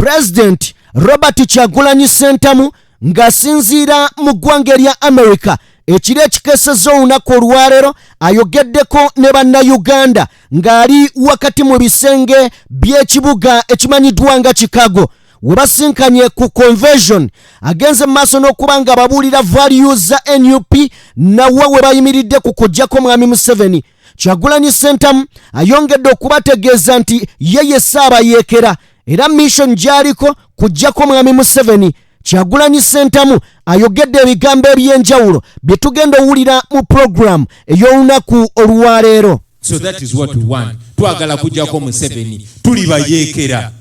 President Robert Kyagulanyi Ssentamu ng'asinziira mu ggwanga erya America ekiro ekikesezza olunaku olwaleero ayogeddeko ne bannayuganda ng'ali wakati mu bisenge by'ekibuga ekimanyiddwa nga Chicago we basinkanye ku convention agenze maaso n'okuba nga babuulira values za NUP nawe we bayimiridde ku kujjako mwami Museveni. Kyagulanyi Ssentamu ayongedde okubategeeza nti yeye Ssaabayeekera era mission gy'aliko kujjako mwami Museveni. Kyagulanyi Ssentamu ayogedde ebigambo eby'enjawulo bye tugenda owulira mu program ey'olunaku olwaleero. So that is what we want. Twagala kujjako Museveni tuli bayeekera.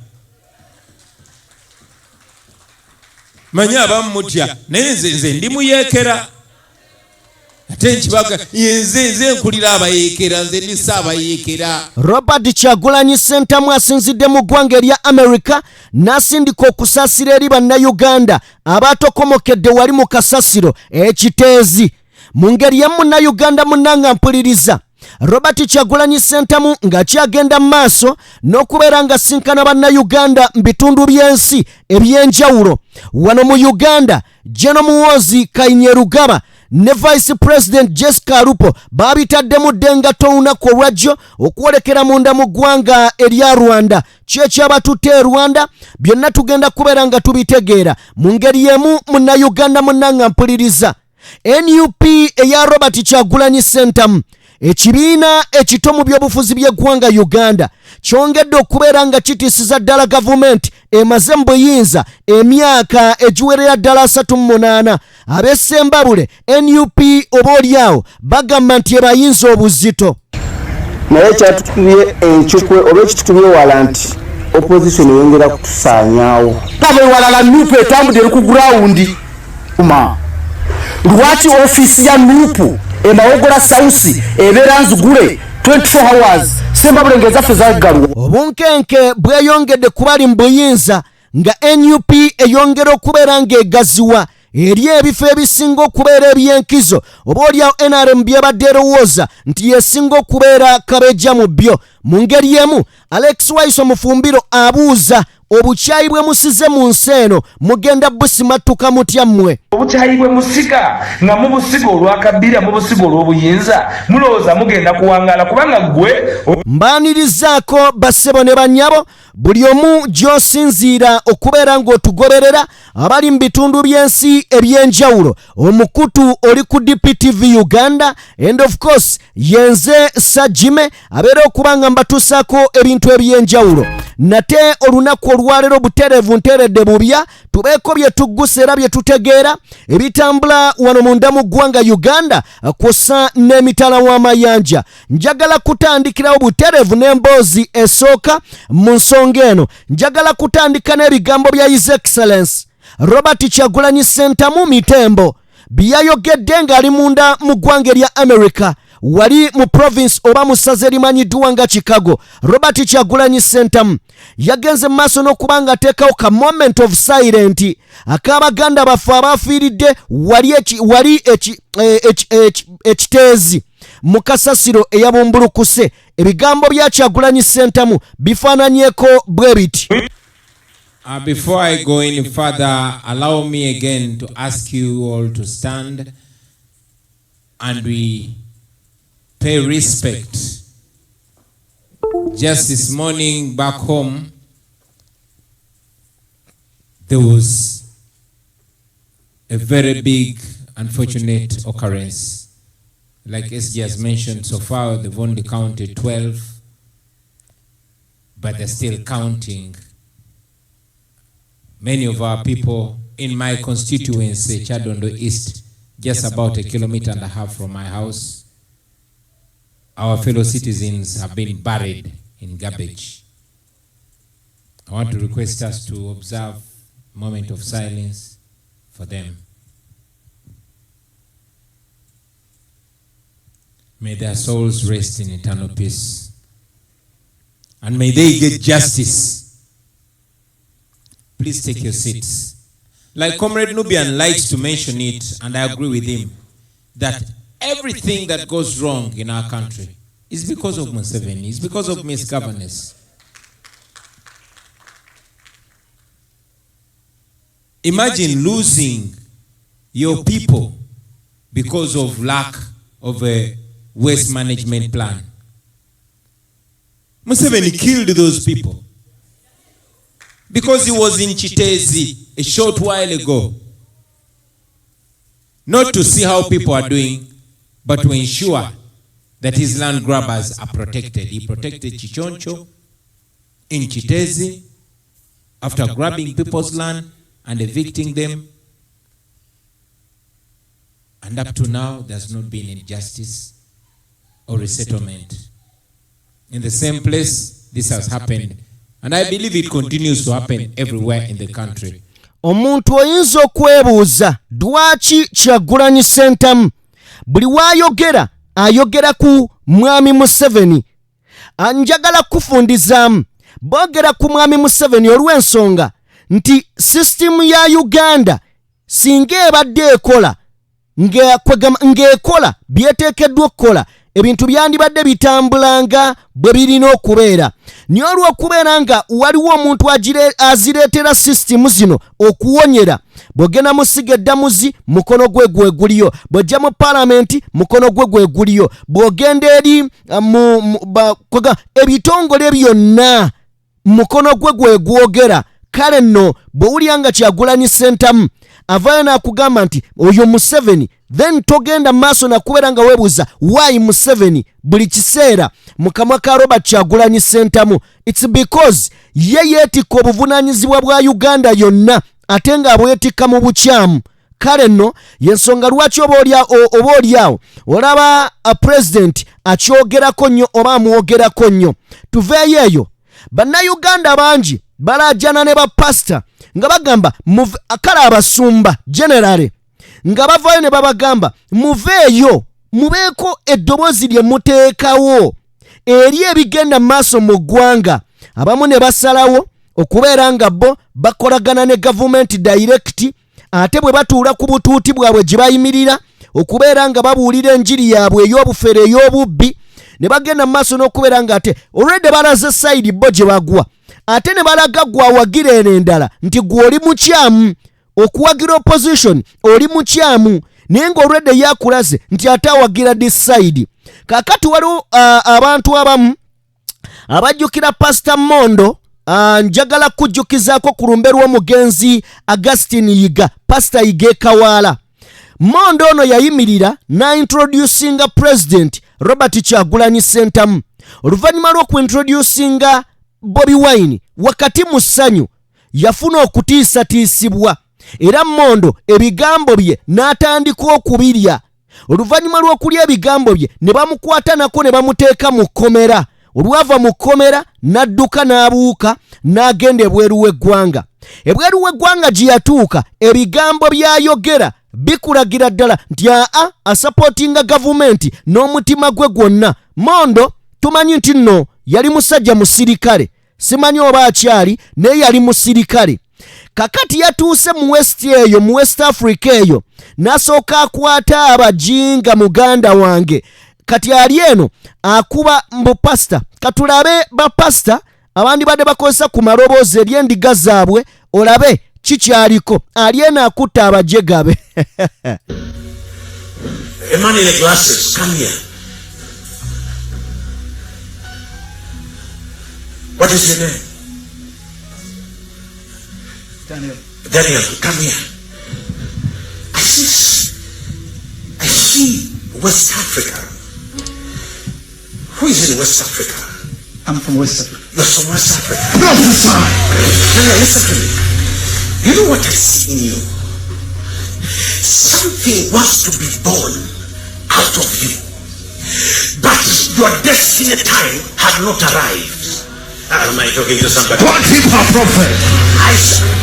Manyi abamu mutya naye nze ndi muyeekera ate nkibaga nze nkulira abayeekera nze ndi Ssaabayeekera. Robert Kyagulanyi Ssentamu asinzidde mu ggwanga erya America n'asindika okusaasira eri bannayuganda abaatokomokedde wali mu kasasiro ekiteezi. Mu ngeri ya munnayuganda munnanga mpuliriza Robert Kyagulanyi Ssentamu ng'akyagenda mu maaso n'okubeera nga sinkana bannayuganda mu bitundu by'ensi eby'enjawulo. Wano mu Uganda, General Muhoozi Kainerugaba ne Vice President Jessica Alupo baabitaddemu ddengato olunaku olwajjo okwolekera munda mu ggwanga erya Rwanda. Kyekyabatutte e Rwanda byonna tugenda kubeera nga tubitegeera mu ngeri y'emu munnayuganda munnanga mpuliriza. NUP eya Robert Kyagulanyi Ssentamu ekibiina ekito mu by'obufuzi by'eggwanga Uganda kyongedde okubeera nga kitiisiza ddala gavumenti emaze mu buyinza emyaka egiwerera ddala 38. Ab'Essembabule NUP oboolyawo bagamba nti ebayinza obuzito. Naye kyatutumye enkyukwe oba ekitutumye wala nti opposition eyongera kutusaanyaawo. Tabe walala NUP etambudde eri ku gurawundi. Lwaki ofiisi ya NUP Emawogola Sausi ebeera nzugule 24 hours Ssembabule ng'ezaffe zaggalwa. Obunkenke bweyongedde kubali mu buyinza nga NUP eyongera okubeera ng'egaziwa eri ebifo ebisinga okubeera eby'enkizo oboolyawo NRM byebadde erowooza nti yesinga okubeera kabeja mu byo. Mu ngeri y'emu Alex Waiso Mufumbiro abuuza obukyayi bwe musize mu nsi eno mugenda busimattuka mutya mmwe? Obukyayi bwe musiga nga mu busigo olwakabbira mu busigo olw'obuyinza mulowooza mugenda kuwangaala kubanga gwe mbaanirizaako bassebo ne bannyabo buli omu gy'osinziira okubeera ng'otugoberera abali mu bitundu by'ensi eby'enjawulo. Omukutu oli ku DPTV Uganda and of course yenze Sajime abeera okuba nga mbatuusaako ebintu eby'enjawulo. Nate olunaku olwaleero butereevu nteeredde bubya tubeeko bye tuggusa era bye tutegeera ebitambula wano munda mu ggwanga Uganda kw'ossa n'emitala w'amayanja. Njagala kutandikirawo butereevu n'emboozi esooka mu nsonga eno. Njagala kutandika n'ebigambo bya His Excellency Robert Kyagulanyi Ssentamu Mitembo byayogedde ng'ali munda mu ggwanga erya America wali mu province oba mu ssaza erimanyiddwa nga Chicago. Robert Kyagulanyi Ssentamu yagenze mu maaso n'okuba nga ateekawo ka moment of silent ak'abaganda baffe abaafiiridde wali ekiteezi mu kasasiro eyabumbulukuse. Ebigambo bya Kyagulanyi Ssentamu bifaananyeeko bwe biti. Before I go any further, allow me again to ask you all to stand and we pay respect. Just this morning back home, there was a very big unfortunate occurrence. Like SG has mentioned, so far they've only counted 12, but they're still counting. Many of our people in my constituency, Chadondo East, just about 1.5 kilometers from my house, our fellow citizens have been buried in garbage. I want to request us to observe a moment of silence for them. May their souls rest in eternal peace. And may they get justice. Please take your seats. Like Comrade Nubian likes to mention it, and I agree with him, that everything that goes wrong in our country is because of Museveni, it's because of misgovernance. Imagine losing your people because of lack of a waste management plan. Museveni killed those people because he was in Chitezi a short while ago. Not to see how people are doing, but to ensure that his land grabbers are protected. He protected Chichoncho in Chitezi after grabbing people's land and evicting them. And up to now, there's not been any justice or resettlement. In the same place, this has happened. And I believe it continues to happen everywhere in the country. Omuntu oyinza okwebuuza lwaki Kyagulanyi Ssentamu buli waayogera ayogera ku mwami Museveni. Njagala kufundizaamu boogera ku mwami Museveni olw'ensonga nti sisitimu ya Uganda singa ebadde ekola ng'ekola byeteekeddwa okukola ebintu byandibadde bitambulanga bwe birina okubeera. Naye olw'okubeera nga waliwo omuntu azireetera sisitimu zino okuwonyera, bw'ogenda mu siga eddamuzi mukono gwe guliyo, bw'ojja mu paalamenti mukono gwe guliyo, bw'ogenda eri ebitongole byonna mukono gwe gwogera. Kale nno bw'owulira nga Kyagulanyi Ssentamu avaayo n'akugamba nti oyo Museveni, then togenda maaso nakubeera nga weebuuza why Museveni buli kiseera mu kamwa ka Robert Kyagulanyi Ssentamu. It's because ye yeetikka obuvunaanyizibwa bwa Uganda yonna ate nga abwetikka mu bukyamu. Kale nno yensonga lwaki oba oliawo olaba president akyogerako nnyo oba amwogerako nnyo. Tuveeyo eyo. Bannayuganda bangi balajjana ne bapasita nga bagamba kale abasumba generale nga bavaayo ne babagamba muveeyo mubeeko eddoboozi lye muteekawo eri ebigenda maaso mu ggwanga. Abamu ne basalawo okubeera nga bo bakolagana ne gavumenti direct, ate bwe batuula ku butuuti bwabwe gye bayimirira okubeera nga babuulira enjiri yaabwe ey'obufere ey'obubbi, ne bagenda mu maaso n'okubeera nga ate olwedde balaze sayidi bo gye bagwa, ate ne balaga gwawagira eno endala nti gwe oli mukyamu okuwagira opposition oli mukyamu, naye ng'olwedde yakulaze nti ate awagira this side. Kaakati waliwo abantu abamu abajjukira Pastor Mondo. Njagala kujjukizaako ku lumbe lw'omugenzi Augustine Yiga, Pastor Yiga Kawaala. Mondo ono yayimirira na introducinga President Robert Kyagulanyi Ssentamu. Oluvannyuma lw'okuintroducinga Bobi Wine wakati mu ssanyu yafuna okutiisatiisibwa, era Mondo ebigambo bye n'atandika okubirya. Oluvannyuma lw'okulya ebigambo bye ne bamukwata nako ne bamuteeka mu kkomera. Olwava mu kkomera n'adduka n'abuuka n'agenda ebweru w'eggwanga. Ebweru w'eggwanga gye yatuuka ebigambo by'ayogera bikulagira ddala nti asapootinga gavumenti n'omutima gwe gwonna. Mondo tumanyi nti nno yali musajja musirikale, simanyi oba akyali naye yali musirikale. Kakati yatuuse mu West eyo, mu West Africa eyo, n'asooka akwata abajinga muganda wange. Kati ali eno akuba mbupasita. Katulabe bapasita abandi badde bakozesa ku maloboozi ery'endiga zaabwe, olabe kikyaliko. Ali eno akutta abajegabe. A man in the glasses, come here. What is your name? Daniel. Daniel, come here. I see West Africa. Who is in West Africa? I'm from West Africa. You're from West Africa. Prophesy! Now listen to me. You know what I see in you? Something wants to be born out of you. But your destiny time has not arrived. Am I talking to somebody? What hip-hop prophet?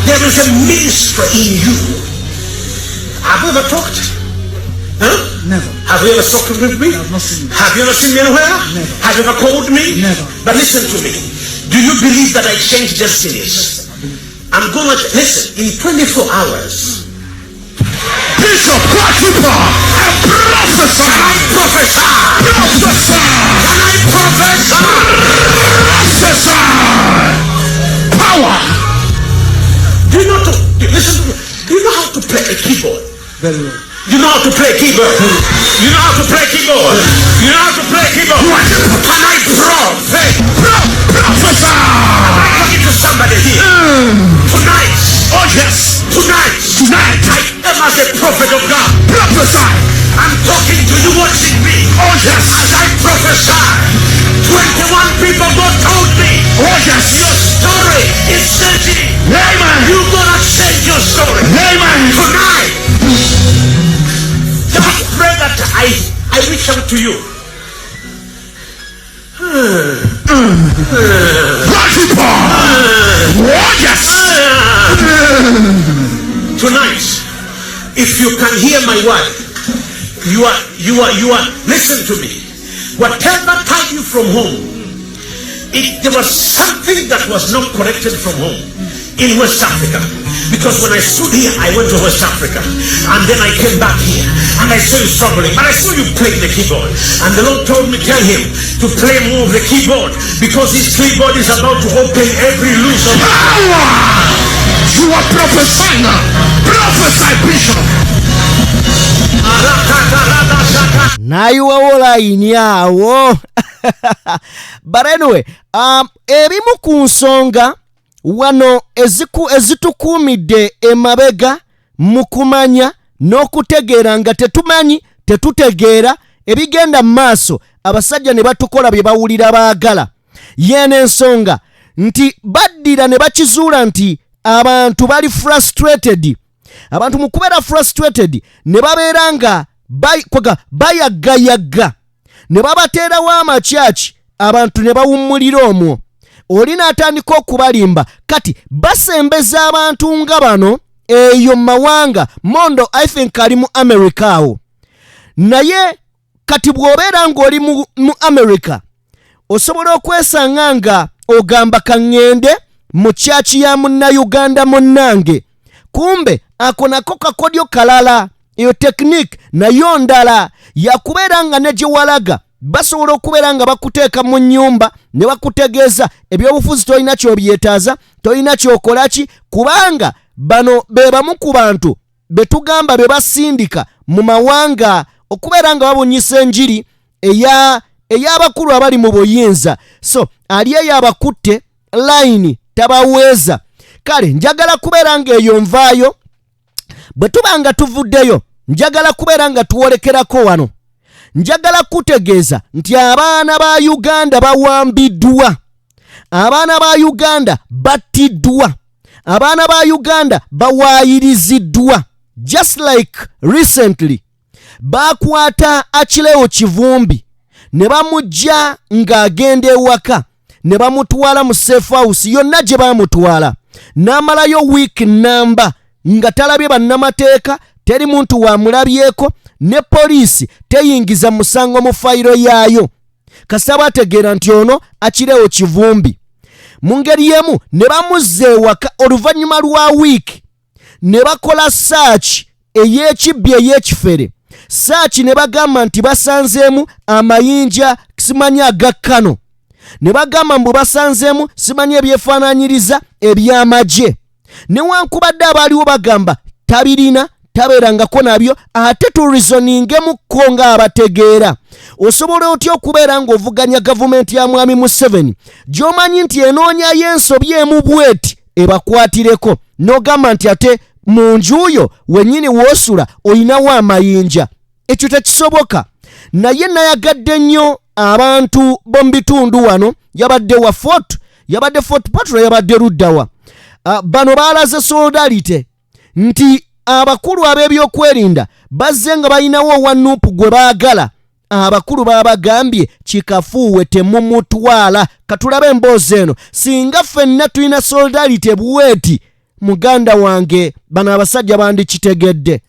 There is a ministry in you. Have you ever talked? Huh? Never. Have you ever spoken with me? I've not seen you. Have you ever seen me anywhere? Never. Have you ever called me? Never. But listen to me. Do you believe that I change destinies? I'm going to listen. In 24 hours. Bishop, what hip-hop? And prophesy! Can I prophesy? Prophesy! Can I prophesy? Prophesy! Power! Do you not listen to me? Very well. You know how to play keyboard. You know how to play keyboard. You know how to play keyboard. Can I prophesy? Am I talking to somebody here? Tonight. Oh yes. Tonight. I am as a prophet of God. Prophesy. I'm talking to you watching me. Oh yes. As I prophesy, 21 people God told me. Oh yes. Your story is changing. Amen. You're gonna change your story. Amen. Tonight. Just pray that I reach out to you. Oh yes. Tonight, if you can hear my word, you are listen to me. Whatever tied you from home, there was something that was not corrected from home in West Africa. Because when I stood here, I went to West Africa. And then I came back here. And I saw you struggling. But I saw you playing the keyboard. And the Lord told me, tell him to play more of the keyboard. Because his keyboard is about to open every loose of power. You are prophesying now. Prophesy, Bishop. Nayuwawola inyawo. But anyway, ebimu ku nsonga wano ezitukuumidde emabega mu kumanya n'okutegeera nga tetumanyi tetutegeera ebigenda mu maaso abasajja ne batukola bye bawulira baagala. Yeena ensonga nti baddira ne bakizuula nti abantu bali frustrated. Abantu mu kubeera frustrated ne babeera nga bayaggayaga ne babateerawo amakyaki abantu ne bawummulira omwo. Oli n'atandika okubalimba kati basembeza abantu nga bano eyo mawanga mondo I think ali mu America awo. Naye kati bw'obeera ng'oli mu America osobola okwesanga nga ogamba kaŋŋende mu kyaki ya munnayuganda munnange, kumbe ako nako kakodyo kalala. Eyo technique nayo ndala yakubeera nga ne gye walaga basobola okubeera nga bakuteeka mu nnyumba ne bakutegeeza ebyobufuzi tolina ky'obyetaaza, tolina ky'okolaki, kubanga bano be bamu ku bantu be tugamba be basindika mu mawanga okubeera nga babunyisa enjiri ey'abakulu abali mu buyinza. So ali eyo abakutte line tabaweeza. Kale njagala kubeera nga eyo nvaayo bwe tuba nga tuvuddeyo, njagala kubeera nga tuwolekerako wano. Njagala kutegeeza nti abaana ba Uganda bawambiddwa, abaana ba Uganda battiddwa, abaana ba Uganda bawaayiriziddwa. Just like recently bakwata Achileo Kivumbi ne bamujja ng'agenda ewaka ne bamutwala mu safe house yonna gye bamutwala n'amalayo week namba nga talabye bannamateeka, teri muntu wamulabyeko, ne poliisi teyingiza musango mu fayiro yaayo. Kasaba ategeera nti ono Achileo Kivumbi. Mu ngeri y'emu ne bamuzza ewaka oluvannyuma lwa wiiki ne bakola search ey'ekibbi ey'ekifere. Search ne bagamba nti basanzeemu amayinja simanyi aga Kano. Ne bagamba mbu basanzeemu simanyi ebyefaanaanyiriza eby'amagye. Newankubadde abaaliwo bagamba tabirina tabeerangako nabyo, ate turizoningemu nga abategeera. Osobola otya okubeera ng'ovuganya gavumenti ya Mwami Museveni gy'omanyi nti enoonyayo ensobi emu bweti ebakwatireko, n'ogamba nti ate mu njuyo wennyini w'osula oyinawo amayinja? Ekyo tekisoboka. Naye nayagadde nnyo abantu b'omu bitundu wano, yabadde wa Fort, yabadde Fort Portal, yabadde Luddawa. Bano baalaze solidarity nti abakulu ab'ebyokwerinda bazze nga balinawo wanuupu gwe baagala. Abakulu babagambye kikafuuwe temumutwala. Katulabe emboozi eno. Singa ffenna tulina solidarity bweti, muganda wange bano abasajja bandikitegedde.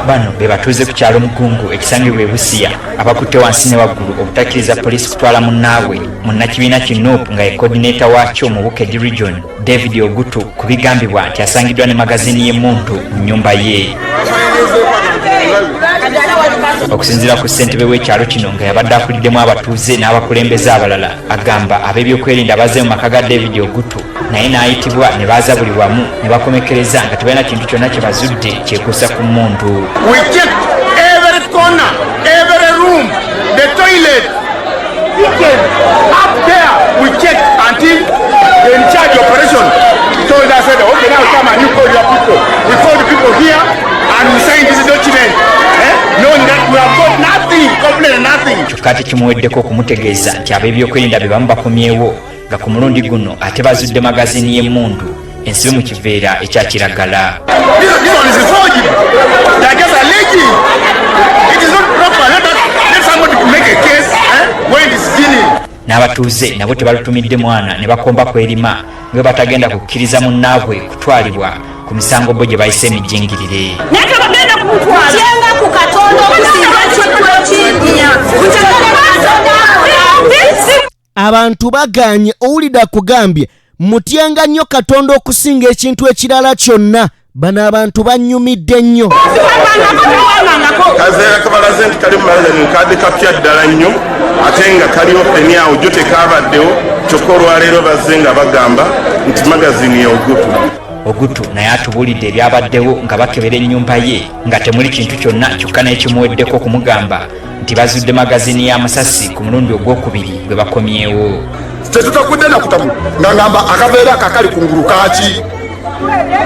Bano be batuuze ku kyalo Mugungu ekisangibwa e Busia abakutte wansi ne waggulu obutakkiriza poliisi kutwala munnaabwe munnakibiina ki Nuupu nga ye coordinator waakyo mu Bukedi Region David Ogutu ku bigambibwa nti asangiddwa ne magazini y'emuntu mu nnyumba ye. Okusinziira ku ssentebe w'ekyalo kino nga yabadde akuliddemu abatuuze n'abakulembeze abalala, agamba ab'ebyokwerinda bazze mu maka ga David Ogutu naye n'ayitibwa ne baaza buli wamu ne bakomekereza nga tebalina kintu kyonna kye bazudde kyekuusa ku mmundu. We checked every corner, every room, the toilet, kitchen, up there. We checked until the in charge operation told us, said, okay, now come and you call your people. We called the people here and we signed this document, knowing that we have got nothing, completely nothing. Kyokka tekimuweddeko okumutegeeza nti ab'ebyokwerinda be bamu bakomyewo nga ku mulundi guno ate bazudde magazini y'emmundu ensibe mu kiveera ekya kiragala. This one is a forgery. They are just alleging. It is not proper. Let somebody make a case when it is dealing. N'abatuuze nabo tebalutumidde mwana ne bakomba kwerima nga batagenda kukkiriza munnaabwe kutwalibwa ku misango bo gye bayise emijjingirire. Naye tebagenda kumutwala kyenga ku Katonda okusinga kyekinnya abantu baganye owulidde akugambye mutyenga nnyo Katonda okusinga ekintu ekirala kyonna. Bano abantu bannyumidde nnyo. Kazeera kabalaze nti kali mumagazini kadde kapya ddala nnyo ate nga kaliwo peni awo jo tekabaddewo kyokka olwaleero bazze nga bagamba nti magazini ya Ogutu naye atubuulidde ebyabaddewo nga bakebera ennyumba ye nga temuli kintu kyonna kyokka n'ekimuweddeko okumugamba nti bazudde magazini y'amasasi ku mulundi ogwokubiri gwe bakomyewo. Tetutakudde nakutamu nga ngamba akaveera akakali ku ngulu kaaki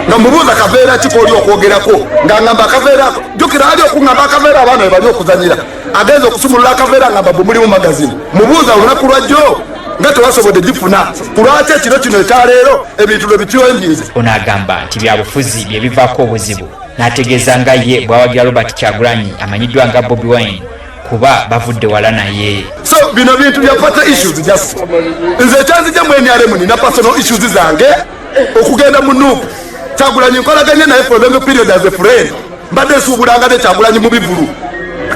nga mubuuza akaveera ki kooli okwogerako nga ngamba akaveera ako jjukira ali okungamba akaveera abaana be bali okuzanyira agenza okusumulula akaveera ngamba bwe mulimu magazini mubuuza olunaku lwajjo nga tewasobodde gifuna ku lwaki ekiro kino ekyaleero ebintu lwe bityonyiize. Ono agamba nti byabufuzi bye bivaako obuzibu n'ategeeza nga ye bw'awagira Robert Kyagulanyi amanyiddwa nga Bobi Wine kuba bavudde wala naye. So bino bintu bya party issues just nze ekyanzija mu NRM nina personal issues zange okugenda mu Nuupu Kyagulanyi nkolaganye naye for the period as a friend mbadde nsuubulanga ne Kyagulanyi mu bivulu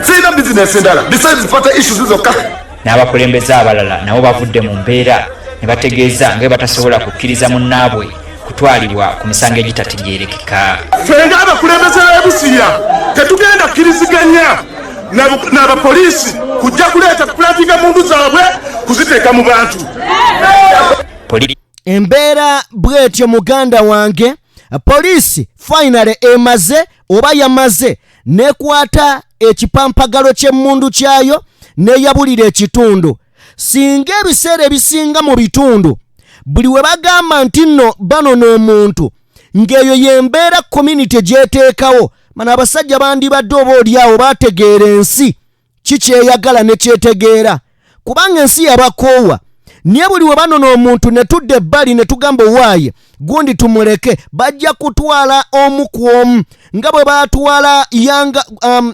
sirina bizinesi endala besides party issues zokka. N'abakulembeze abalala nabo bavudde mu mbeera ne bategeeza nga batasobola kukkiriza munnaabwe kutwalibwa ku misango egitategeerekeka. Ffe ng'abakulembeze b'Ebusiya tetugenda kkiriziganya n'abapoliisi kujja kuleeta kulatinga mundu zaabwe kuziteeka mu bantu. Embeera bw'etyo muganda wange, poliisi finally emaze oba yamaze nekwata ekipampagalo ky'emmundu kyayo neyabulira ekitundu. Singa ebiseera ebisinga mu bitundu buli we bagamba nti nno banono omuntu ng'eyo yembeera community gyeteekawo, mana abasajja bandibadde oba oliawo bategeera ensi kikyeyagala ne kyetegeera kubanga ensi yabakoowa. Niye buli we banono omuntu ne tudde ebbali ne tugamba waaye gundi tumuleke bajja kutwala omu ku omu nga bwe baatwala Yanga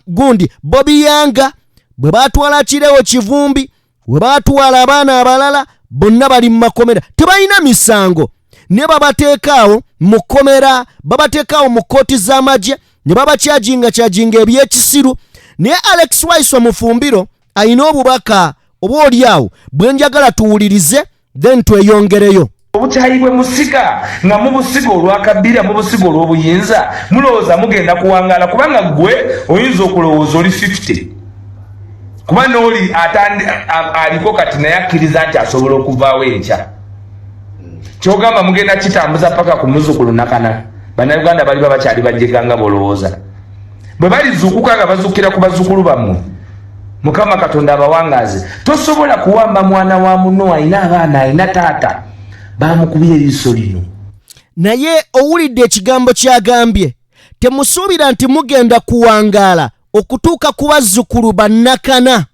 gundi Bobi Yanga, bwe baatwala Kireewo Kivumbi, bwe baatwala abaana abalala bonna bali mu makomera tebalina misango ne babateekaawo mu kkomera, babateekaawo mu kkooti z'amagye ne babakyajinga ebyekisiru. Naye Alex Waiso Mufumbiro ayina obubaka oba oliawo bwe njagala tuwulirize then tweyongereyo. Obutayi bwe musiga nga mu busigo olwakabbira mu busigo olw'obuyinza mulowooza mugenda kuwangaala kubanga gwe oyinza okulowooza oli 50 kuba n'oli aliko kati naye akkiriza nti asobola okuvaawo enkya. Kyogamba mugenda kitambuza paka ku muzzukulu nakana. Bannayuganda bali bakyali bajjeganga bolowooza bwe balizuukuka nga bazuukira ku bazzukulu bammwe. Mukama Katonda abawangaaze. Tosobola kuwamba mwana wa muno ayina abaana ayina taata bamukubira eriiso lino. Naye owulidde ekigambo kyagambye temusuubira nti mugenda kuwangaala okutuuka ku bazzukulu bannakana.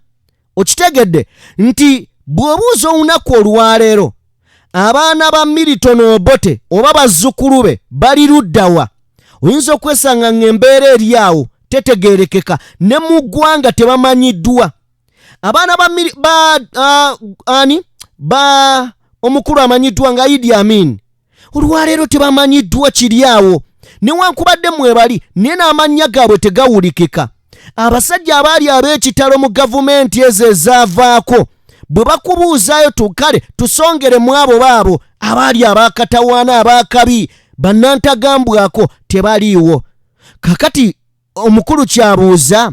Okitegedde nti bw'obuuza olunaku olwaleero abaana ba Milton Obote oba bazzukulu be bali luddawa, oyinza okwesanga ng'embeera eri awo tetegeerekeka ne mu ggwanga tebamanyiddwa. Abaana ba omukulu amanyiddwa nga Idi Amin olwaleero tebamanyiddwa kiri awo newankubadde mwebali naye n'amannya gaabwe tegawulikika. Abasajja abaali ab'ekitalo mu gavumenti ezo ezaavaako bwe bakubuuzaayo tukale tusongere mu abo baabo abaali abaakatawaana abaakabi bannantagambwako tebaliiwo. Kakati omukulu kyabuuza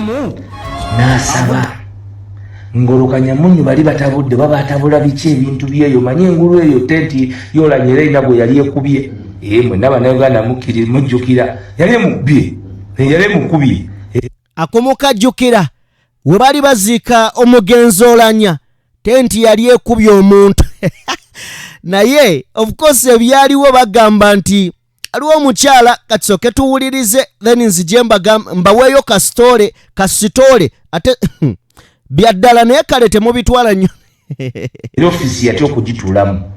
mutamu n'asaba ngolokanya munyu bali batabudde baba atabula biki ebintu byeyo manyi engulu eyo tenti yolanyera ina gwe yali ekubye mwenna bannayuganda mujjukira yali emukubye akomokajjukira we bali baziika omugenzi olanya tenti yali ekubye omuntu naye of course ebyaliwo bagamba nti aliwo omukyala katsoke tuwulirize then nzije mbaweeyo kasitole ate byaddala naye kale temubitwala nnyo ofisi yatya okugituulamu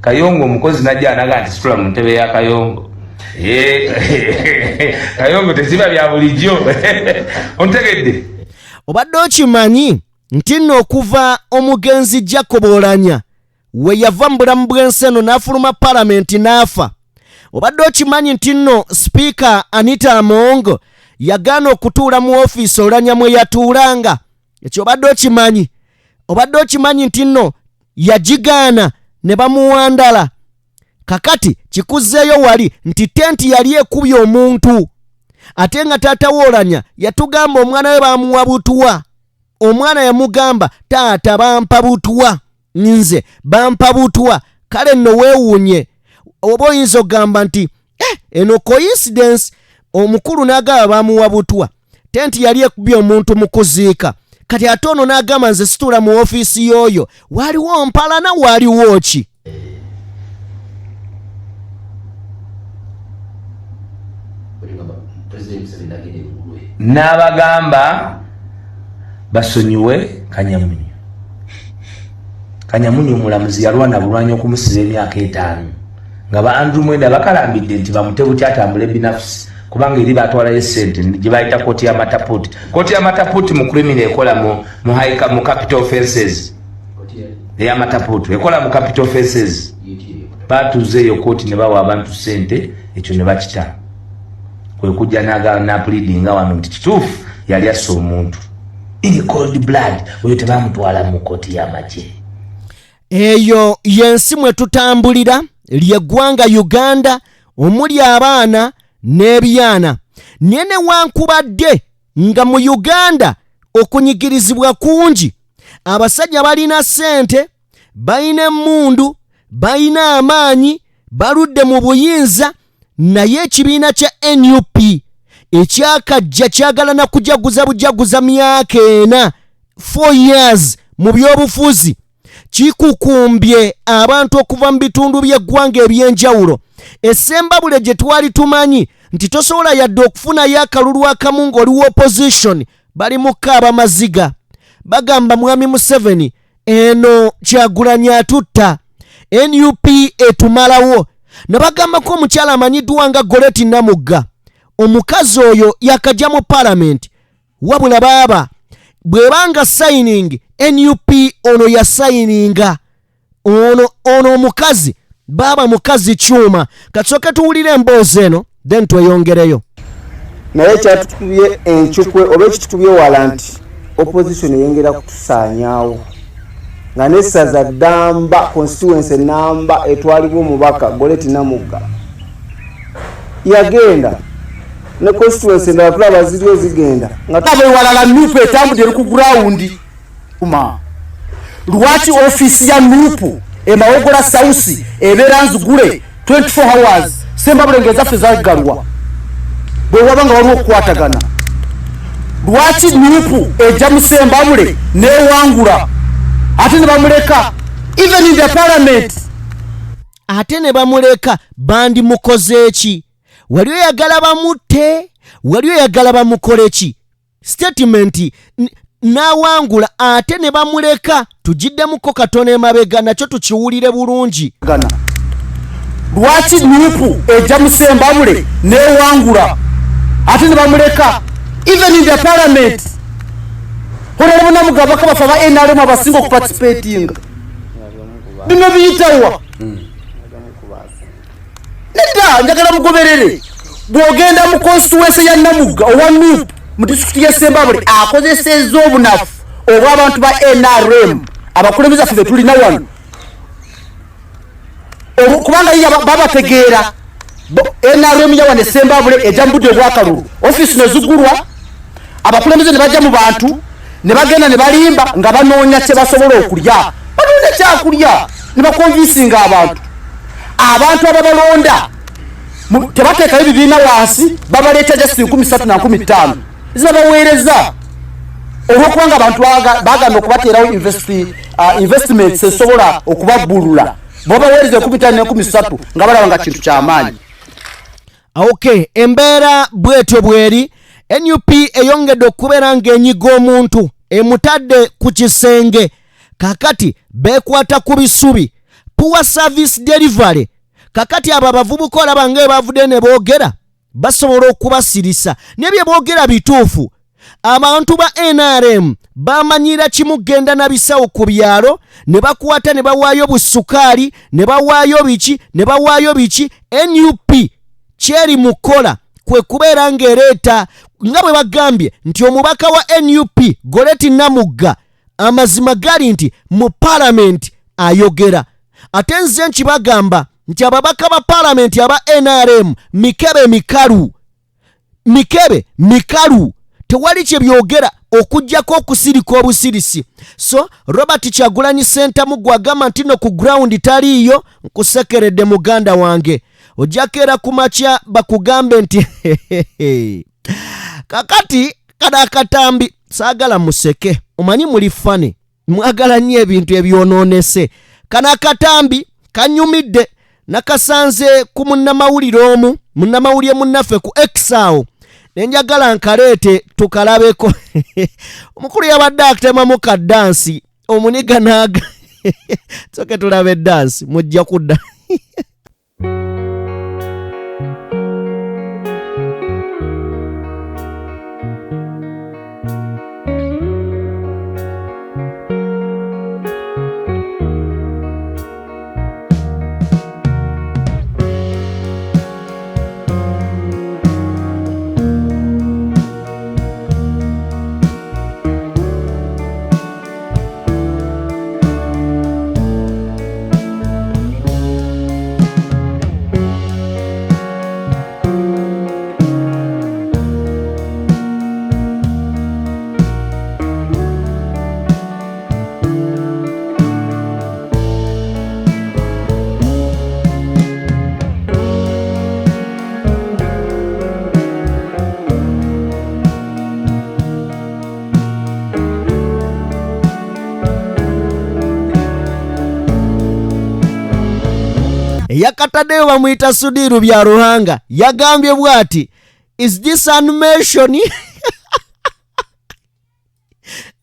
Kayongo omukozi najja anaga nti situla mu ntebe ya Kayongo Kayongo teziba bya bulijjo ontegedde obadde okimanyi nti nno okuva omugenzi Jacob Oulanyah we yava mu bulamu bw'ensi eno n'afuluma palamenti n'afa obadde okimanyi nti nno sipiika Anita Among yagaana okutuula mu ofiisi Oulanyah mwe yatuulanga ekyo obadde okimanyi nti nno yagigaana ne bamuwandala kakati kikuzzeeyo wali nti tenti yali ekubye omuntu ate nga taata Oulanyah yatugamba omwana we bamuwa butwa omwana yamugamba taata bampa butwa nze bampa butwa kale nno weewuunye oba oyinza okugamba nti eno coincidence omukulu n'agamba bamuwa butwa tenti yali ekubye omuntu mu kuziika kati ate ono n'agamba nze situla mu ofiisi y'oyo waliwo mpalana waliwo ki n'abagamba basonyiwe Kanyamunyu omulamuzi yalwana bulwanyi okumusiza emyaka 5 nga ba Andrew Mwenda bakalambidde nti bamute bukyatambula ebinafusi kubanga eri batwalayo essente gye bayita kooti ya Mataputi mu criminal ekola mu capital offences eya Mataputi ekola mu capital offences batuze eyo kooti ne bawa abantu ssente ekyo ne bakita kwe kujja na pleading wano nti kituufu yali assa omuntu in cold blood oyo tebamutwala mu kooti y'amagye eyo yensi mwe tutambulira ly'eggwanga Uganda omuli abaana n'ebyana nene wankubadde nga mu Uganda okunyigirizibwa kungi abasajja balina ssente balina emmundu balina amaanyi baludde mu buyinza naye ekibiina kya NUP ekyakajja kyagala na kujaguza myaka 4 years mu byobufuzi kikukumbye abantu okuva mu bitundu by'eggwanga ebyenjawulo essembabule gye twali tumanyi nti tosobola yadde okufunayo akalulu akamu ng'oli opposition bali mukaaba maziga bagamba mwami Museveni eno Kyagulanyi atutta, NUP etumalawo. Nabagamba ko omukyala amanyiddwa nga Goreti Namugga. Omukazi oyo yakajja mu parliament wabula baaba bwebanga signing NUP ono ya signinga ono omukazi baba mukazi kyuma. Katsoke tuwulire emboozi eno then tweyongereyo. naye kyatutukubye enkyukwe oba ekitukubye wala nti opposition eyongera kutusaanyaawo nga n'essaza Ddamba constituency namba etwalibwa omubaka Goreti Namugga yagenda ne constituency endala tulaba ziriyo zigenda nga tabewalala nuupu etambudde eri ku gurawundi. Lwaki ofiisi ya nuupu emawogola South ebeera nzigule 24 hours Sembabule ng'ezaffe zagalwa bwe waba nga waliwo okukwatagana? Lwaki nuupu ejja mu Sembabule neewangula ate ne bamuleka even in the parliament? Ate ne bamuleka bandi mukoze ki? Wali oyagala bamutte, wali oyagala bamukole ki? Statement nawangula ate ne bamuleka tujiddemuko katono emabega nakyo tukiwulire bulungi. Lwaki nuupu ejja mu Sembabule neewangula ate ne bamuleka even in the parliament? Honorable Namugga abaka bafa ba NRM abasinga okuparticipating bino biyitawa nedda njagala mugoberere. Bw'ogenda mu constituency ya Namugga owa nuupu mu disitulikiti ya Sembabule akozesezza obunafu obw'abantu ba NRM abakulembeze ffe tulina wano kubanga babategeera NRM yawane Sembabule ejja mu budde obwakalulu ofiisi ne zigulwa abakulembeze ne bajja mu bantu ne bagenda ne balimba nga banoonya kye basobola okulya banoonya kyakulya ne bakonvinsinga abantu ababalonda tebateekayo ebibiina wansi babaleeta just 3,015 zibabaweereza olw'okubanga abantu baganda okubateerawo investments esobola okubabbulula bobaweereza 15,013 nga balaba nga kintu ky'amaanyi. Okay, embeera bwetyo bweri. NUP eyongedde okubeera ng'enyiga omuntu emutadde ku kisenge kakati beekwata ku bisubi poor service delivery. Kakati abo abavubuka olaba nga bavudde ne boogera basobola okubasirisa nebye boogera bituufu. Abantu ba NRM bamanyira kimu genda na bisawo ku byalo ne bakwata ne bawaayo busukaali ne bawaayo biki ne bawaayo biki. NUP kyeri mukola kwe kubeera ng'ereeta nga bwe bagambye nti omubaka wa NUP Goreti Namugga amazima gali nti mu parliament ayogera. Ate nze nkibagamba nti ababaka ba parliament aba NRM mikebe mikalu tewali kye byogera okujjako okusirika obusirisi. So Robert Kyagulanyi Ssentamuggwa agamba nti no ku ground taliiyo nkusekeredde muganda wange ojakera kumakya bakugambe nti kakati kada akatambi saagala museke omanyi muli fane mwagala nnyo ebintu ebyonoonese. Kana akatambi kanyumidde nakasanze ku munnamawulire omu munnamawulire munnaffe ku Exao nenjagala nkaleete tukalabeko. Omukulu yabadde akutemamu ka dansi omuniga naaga soke tulabe dansi mujja kudda. Yakataddeyo bamuyita Sudiru bya Ruhanga yagambye bwati is this animation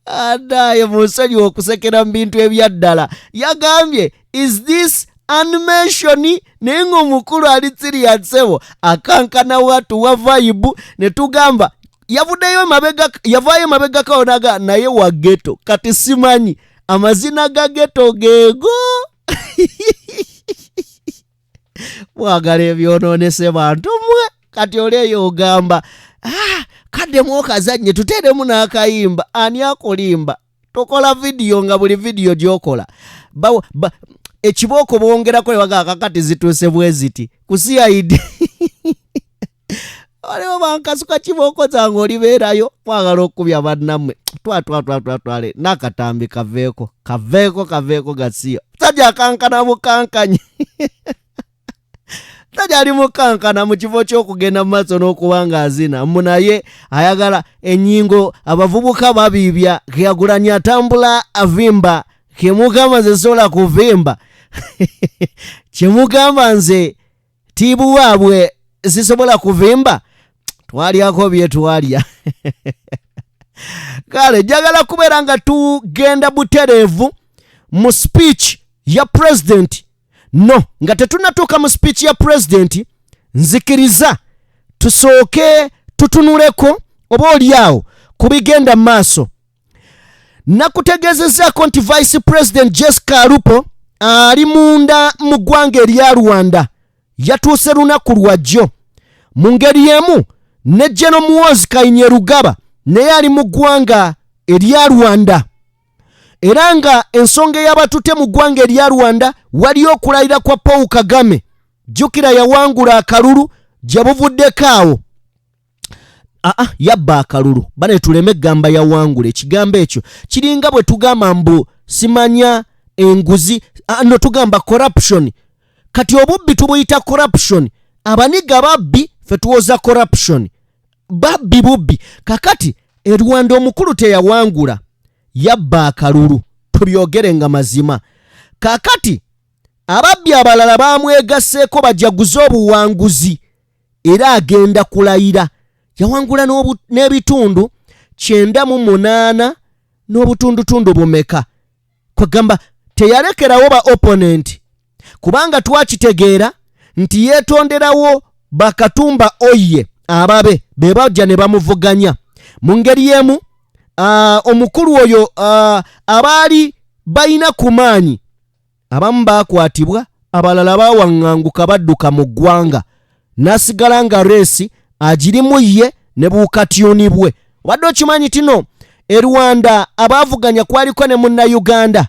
adaye musonyi okusekera mu bintu ebyaddala yagambye is this animation nengo omukulu ali serious sebo akankana watu wa vibe ne tugamba yavaayo mabega kaonaga naye wa ghetto kati simanyi amazina ga ghetto geego mwagala ebyonoonese bantu mwe kati oleeyo ogamba kaddemu okazannye tuteeremu n'akayimba ani akolimba tokola vidiyo nga buli vidiyo gy'okola ekibooko bwongerako nebaga kakati zituuse bwe ziti kusiyaidi waliwo bankasuka kibooko zange olibeerayo mwagala okubya bannammwe twale n'akatambi kaveeko gasiyo sajja akankana bukankanye tajali mukankana mu kifo ky'okugenda mu maaso n'okuba ng'azina munaye ayagala ennyingo abavubuka babiibya keyagulanye atambula avimba kemugamba nze sobola kuvimba kyemugamba nze tiibu waabwe sisobola kuvimba twalyako bye twalya kale njagala kubeera nga tugenda butereevu mu speech ya president no nga tetunatuuka mu speech ya president nzikiriza tusooke tutunuleko oba oliawo ku bigenda maaso nakutegeezezaako nti vice president Jessica Alupo ali munda mu ggwanga erya Rwanda yatuuse lunaku lwajjo mu ngeri emu ne General Muhoozi Kainerugaba naye ali mu ggwanga erya Rwanda era nga ensonga ey'abatute mu ggwanga erya Rwanda waliyo okulayira kwa Paul Kagame jjukira yawangula akalulu gye buvuddeko awo yabba akalulu bane tuleme gamba yawangula ekigambo ekyo kiringa bwe tugamba mbu simanya enguzi no tugamba corruption kati obubbi tubuyita corruption abaniga babbi fe tuwoza corruption babbi bubbi kakati Rwanda omukulu teyawangula yabba akalulu tubyogere nga mazima kakati ababbi abalala bamwegaseeko bajaguza obuwanguzi era agenda kulayira yawangula n'ebitundu 98 n'obutundutundu bumeka kwegamba teyalekerawo ba opponent kubanga twakitegeera nti yeetonderawo bakatumba oye ababe be bajja ne bamuvuganya mu ngeri emu omukulu oyo abaali bayina ku maanyi abamu baakwatibwa abalala bawaŋŋanguka badduka mu ggwanga n'asigala nga reesi agirimu ye ne buukatyuni bwe obadde okimanyi tino Rwanda abaavuganya kwaliko ne munnayuganda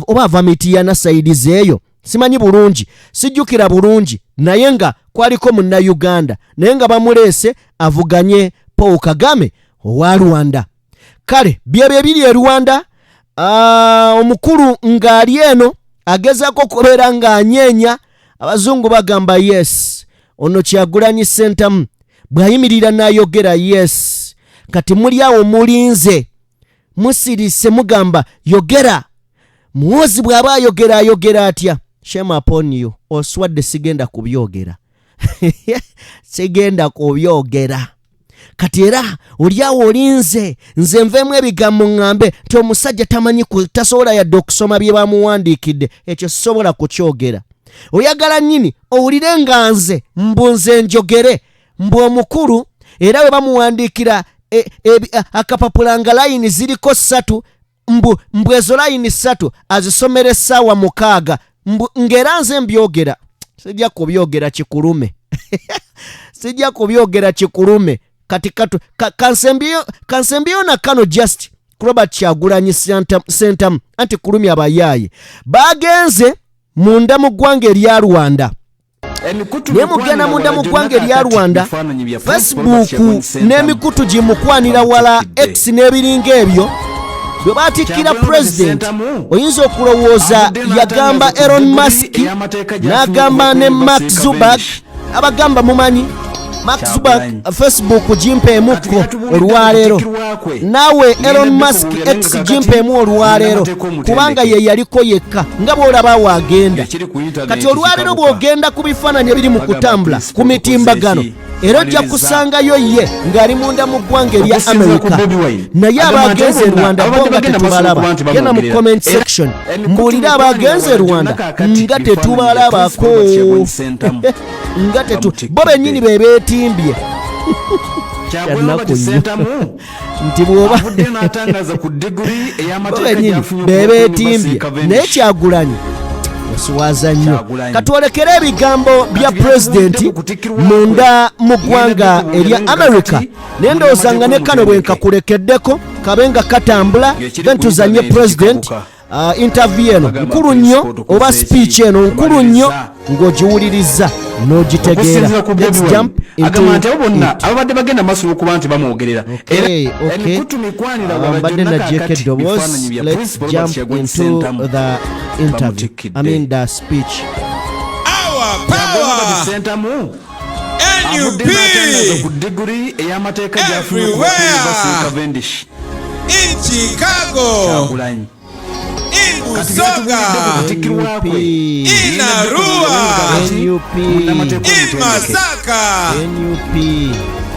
oba ava mitiyana saidizi eyo simanyi bulungi sijjukira bulungi naye nga kwaliko munnayuganda naye nga bamuleese avuganye Paul Kagame owa Rwanda kale byebyo biri e Rwanda omukulu ng'ali eno agezaako okubeera ng'anyeenya abazungu bagamba yes ono Kyagulanyi Ssentamu bw'ayimirira n'ayogera yes kati muli awo mulinze musirise mugamba yogera Muhoozi bw'aba ayogera atya shame upon you oswadde sigenda kubyogera sigenda kubyogera kati era oliawo olinze nze nvemu ebigambo ŋŋambe nti omusajja tamanyi tasobola yadde okusoma bye bamuwandiikidde ekyo sisobola kukyogera oyagala nnyini owulire nga nze mbunze njogere mbu omukulu era we bamuwandiikira akapapula nga layini ziriko 3 mbu ezo layini 3 azisomera essaawa 6 ng'era nze mbyogera sijja kubyogera kikulume sijja kubyogera kikulume kati kansembyeyo na kano just Robert Kyagulanyi Ssentamu anti kulumya abayaaye bagenze munda mu ggwanga erya Rwanda naye mugenda munda mu ggwanga erya Rwanda Facebook n'emikutu gimukwanira wala X n'ebiringa ebyo bwe batikkira president oyinza okulowooza yagamba Elon Musk n'agamba ne Mark Zuckerberg abagamba mumanyi Mark Zuckerberg Facebook jimpeemuko olwaleero naawe Elon Musk X jimpeemu olwaleero kubanga ye yaliko yekka nga bw'olaba waagenda kati olwaleero bw'ogenda ku bifaananyi ebiri mu kutambula ku mitimbagano era ojja kusangayo ye ng'ali munda mu ggwanga erya America naye abagenze e Rwanda bo nga tetubalaba. Genda mu comment section mbuulire abagenze e Rwanda nga tetubalabako nga bo bennyini be beetimbye nti bwoba benyini bebeetimbye naye Kyagulanyi osiwaza nnyo. Katwolekere ebigambo bya pulezidenti munda mu ggwanga erya America naye ndowooza nga ne kano bwe nkakulekeddeko kabe nga katambula gentuzanye pulezidenti interview eno nkulu nnyo oba speech eno nkulu nnyo ng'ogiwuliriza n'ogitegeera. Let's jump into bonna ababadde bagenda masulu kuba nti bamwogerera era emikutu mikwanira abadde na Jacob Dobos. Let's jump into the interview. I mean the speech. Our power NUP everywhere in Chicago, in Busoga, in Arua, in Masaka,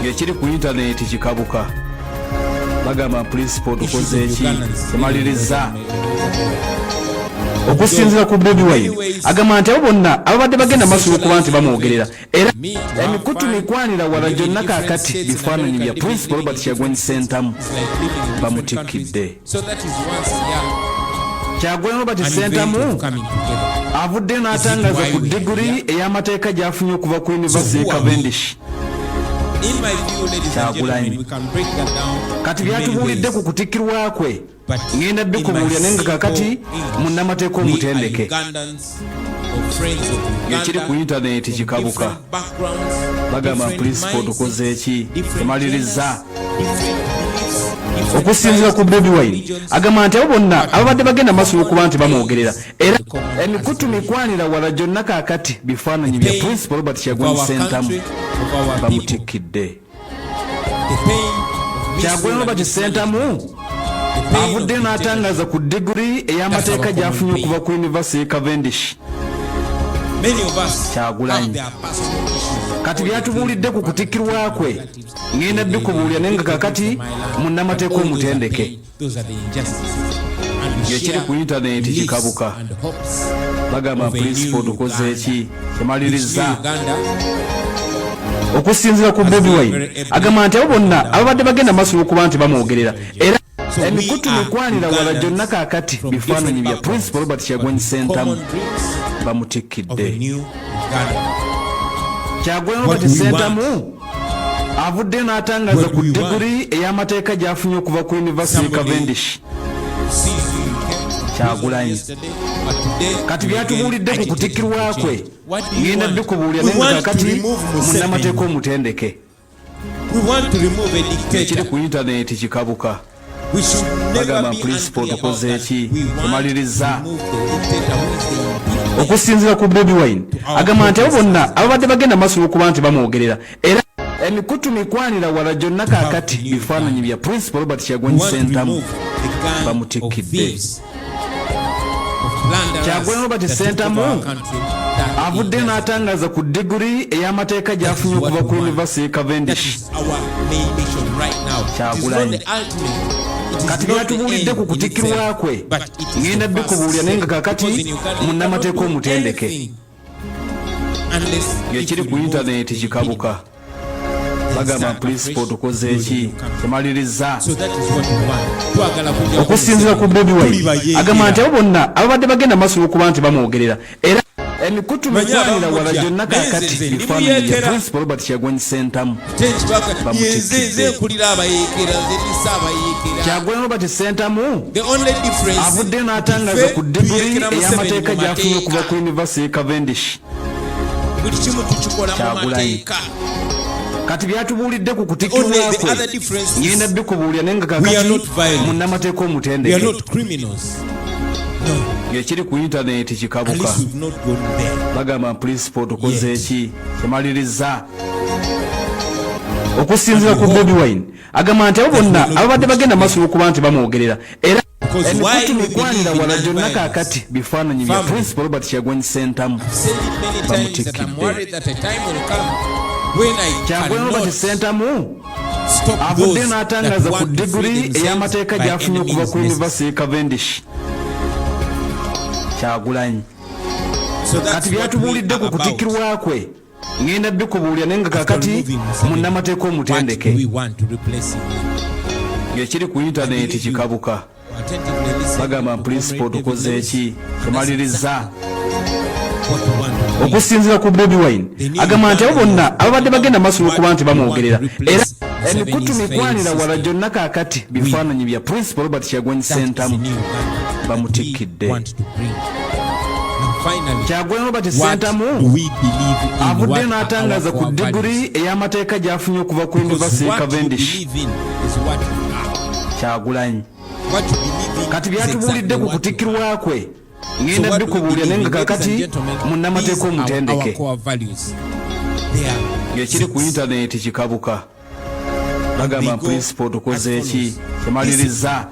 yekiri ku internet kikabuka bagamba principal tukoze eki emaliriza okusinzira ku Bobi Wine agamba nti abo bonna ababadde bagenda masulu kuba nti bamwogerera era emikutu mikwanira wala gyonna kaakati bifaananyi bya principal Robert Kyagulanyi Ssentamu bamutikidde. Kyagulanyi Robert Ssentamu avudde n'atangaza ku diguri ey'amateeka gy'afunye okuva ku University Cavendish. Kyagulanyi kati byatubuulidde ku kutikkirwa kwe ngenda bikubuulira naye nga kakati munnamateeka omutendeke ekiri ku intaneti kikabuka bagamba principal tukoze eki emaliriza okusinzira ku Bobi Wine agamba nti abo bonna ababadde bagenda masulu kuba nti bamwogerera era emikutu mikwanira wala gyonna kaakati bifaananyi bya principal Robert Kyagulanyi Ssentamu bamutikidde. Kyagulanyi Robert Ssentamu avudde n'atangaza ku diguri ey'amateeka gy'afunye okuva ku University Cavendish. Kyagulanyi kati byatubuulidde ku kutikkirwa kwe ngenda bikubuulira naye nga kakati munnamateeka omutendeke ekiri ku intaneti kikabuka bagamba principal tukoze eki emaliriza okusinzira ku Bobi Wine agamba nti abo bonna ababadde bagenda masulu kuba nti bamwogerera era emikutu mikwanira wala gyonna kaakati bifaananyi bya principal Robert Kyagulanyi Ssentamu bamutikidde. Kyagulanyi Robert Ssentamu avudde n'atangaza ku diguri ey'amateeka gy'afunye okuva ku University Cavendish. Kyagulanyi kati byatubuulidde ku kutikkirwa kwe ngenda bikubuulira naye nga kakati munnamateeka omutendeke ekiri ku intaneti kikabuka bagamba principal tukoze eki emaliriza okusinzira ku Bobi Wine agamba nti abo bonna ababadde bagenda masulu kuba nti bamwogerera era emikutu mikwanira wala gyonna kaakati bifaananyi bya principal Robert Kyagulanyi Ssentamu bamutikidde. Kyagulanyi Robert Ssentamu avudde n'atangaza ku diguri ey'amateeka gy'afunye okuva ku University Cavendish. Kyagulanyi kati byatubuulidde ku kutikkirwa kwe ngenda bikubuulira naye nga kakati munnamateeka omutendeke ekiri ku intaneti kikabuka bagamba principal tukoze eki emaliriza okusinzira ku Bobi Wine agamba nti abo bonna ababadde bagenda masulu kuba nti bamwogerera era emikutu mikwanira wala gyonna kaakati bifaananyi bya principal Robert Kyagulanyi Ssentamu bamutikidde. Kyagulanyi Robert Ssentamu avudde n'atangaza ku diguri ey'amateeka gy'afunye okuva ku University Cavendish. Kyagulanyi kati byatubuulidde ku kutikkirwa kwe ngenda bikubuulira naye nga kakati munnamateeka omutendeke ekiri ku intaneti kikabuka bagamba principal tukoze eki emaliriza okusinzira ku Bobi Wine agamba nti abo bonna ababadde bagenda masulu kuba nti bamwogerera era emikutu mikwanira wala gyonna kaakati bifaananyi bya principal Robert Kyagulanyi Ssentamu bamutikidde. when I Kyagulanyi Robert Ssentamu avudde n'atangaza ku diguli ey'amateeka gy'afunye okuva ku University of Cavendish. Kyagulanyi kati byatubuulidde ku kutikkirwa kwe ngenda bikubuulira naye nga kakati munnamateeka omutendeke ng'ekiri ku intaneti kikabuka bagamba principal tukoze eki tumaliriza okusinziira ku Bobi Wine agamba nti abo bonna ababadde bagenda maaso okuba nti bamwogerera era emikutu mikwanira wala gyonna kaakati bifaananyi bya principal Robert Kyagulanyi Ssentamu bamutikkidde. Kyagulanyi Robert Ssentamu avudde n'atangaza ku diguli ey'amateeka gy'afunye okuva ku University of Cavendish. Kyagulanyi kati byatubuulidde ku kutikkirwa kwe ngenda bikubuulira naye nga kakati munnamateeka omutendeke ng'ekiri ku intaneti kikabuka bagamba principal tukoze eki tumaliriza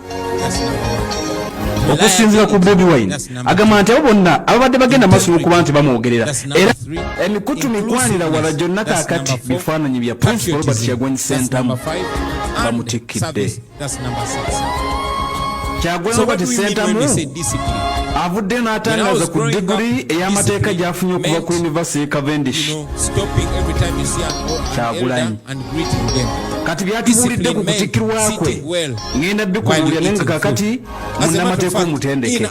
okusinziira ku Bobi Wine agamba nti abo bonna ababadde bagenda maaso okuba nti bamwogerera era emikutu mikwanira wala gyonna kaakati bifaananyi bya principal Robert Kyagulanyi Ssentamu bamutikkidde. Kyagulanyi Robert Ssentamu avudde n'atangaza ku diguli ey'amateeka gy'afunye okuva ku University of Cavendish. Kyagulanyi kati byatubuulidde ku kutikkirwa kwe ngenda bikubuulira naye nga kakati munnamateeka omutendeke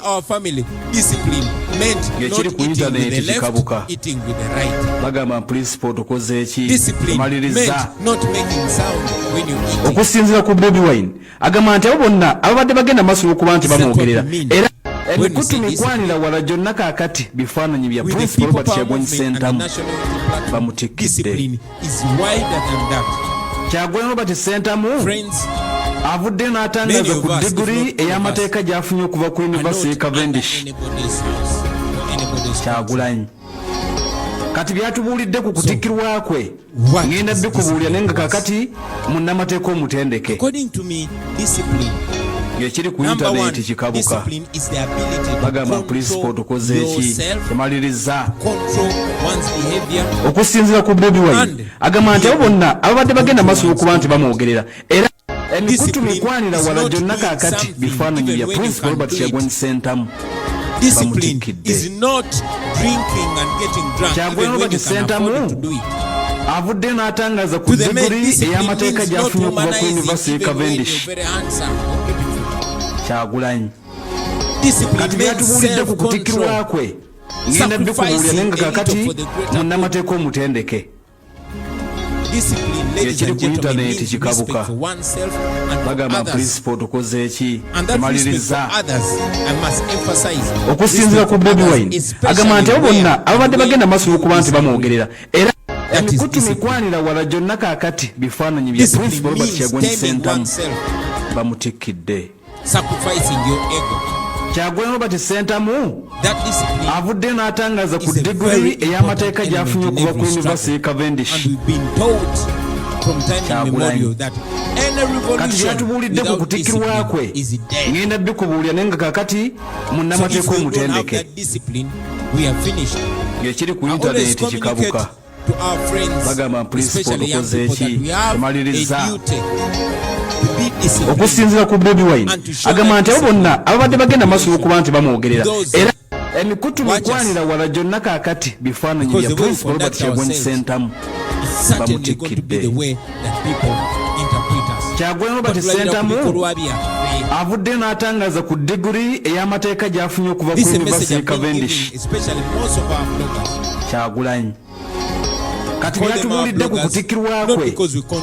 ng'ekiri ku intaneti kikabuka bagamba principal tukoze eki tumaliriza okusinziira ku Bobi Wine agamba nti abo bonna ababadde bagenda maaso okuba nti bamwogerera era emikutu mikwanira wala gyonna kaakati bifaananyi bya principal Robert Kyagulanyi Ssentamu bamutikkidde. Kyagulanyi Robert Ssentamu avudde n'atangaza ku diguli ey'amateeka gy'afunye okuva ku University of Cavendish. Kyagulanyi kati byatubuulidde ku kutikkirwa kwe ngenda bikubuulira naye nga kakati munnamateeka omutendeke ng'ekiri ku intaneti kikabuka bagamba principal tukoze eki tumaliriza okusinziira ku Bobi Wine agamba nti abo bonna ababadde bagenda maaso okuba nti bamwogerera era emikutu mikwanira wala gyonna kaakati bifaananyi bya principal Robert Kyagulanyi Ssentamu bamutikkidde. Kyagulanyi Robert Ssentamu avudde n'atangaza ku diguli ey'amateeka gy'afunye okuva ku University of Cavendish. Kyagulanyi kati byatubuulidde ku kutikkirwa kwe ngenda bikubuulira naye nga kakati munnamateeka omutendeke ng'ekiri ku intaneti kikabuka bagamba principal tukoze eki tumaliriza okusinziira ku Bobi Wine agamba nti abo bonna ababadde bagenda maaso okuba nti bamwogerera era emikutu mikwanira wala gyonna kaakati bifaananyi bya principal Robert Kyagulanyi Ssentamu bamutikkidde. Kyagulanyi Robert Ssentamu avudde n'atangaza ku diguli ey'amateeka gy'afunye okuva ku University of Cavendish. Kyagulanyi kati byatubuulidde ku kutikkirwa kwe ngenda bikubuulira naye nga kakati munnamateeka omutendeke ng'ekiri ku intaneti kikabuka bagamba principal tukoze eki tumaliriza okusinziira ku Bobi Wine agamba nti abo bonna ababadde bagenda maaso okuba nti bamwogerera era emikutu mikwanira wala gyonna kaakati bifaananyi bya principal Robert Kyagulanyi Ssentamu bamutikkidde. Kyagulanyi Robert Ssentamu avudde n'atangaza ku diguli ey'amateeka gy'afunye okuva ku University of Cavendish. Kyagulanyi kati byatubuulidde ku kutikkirwa kwe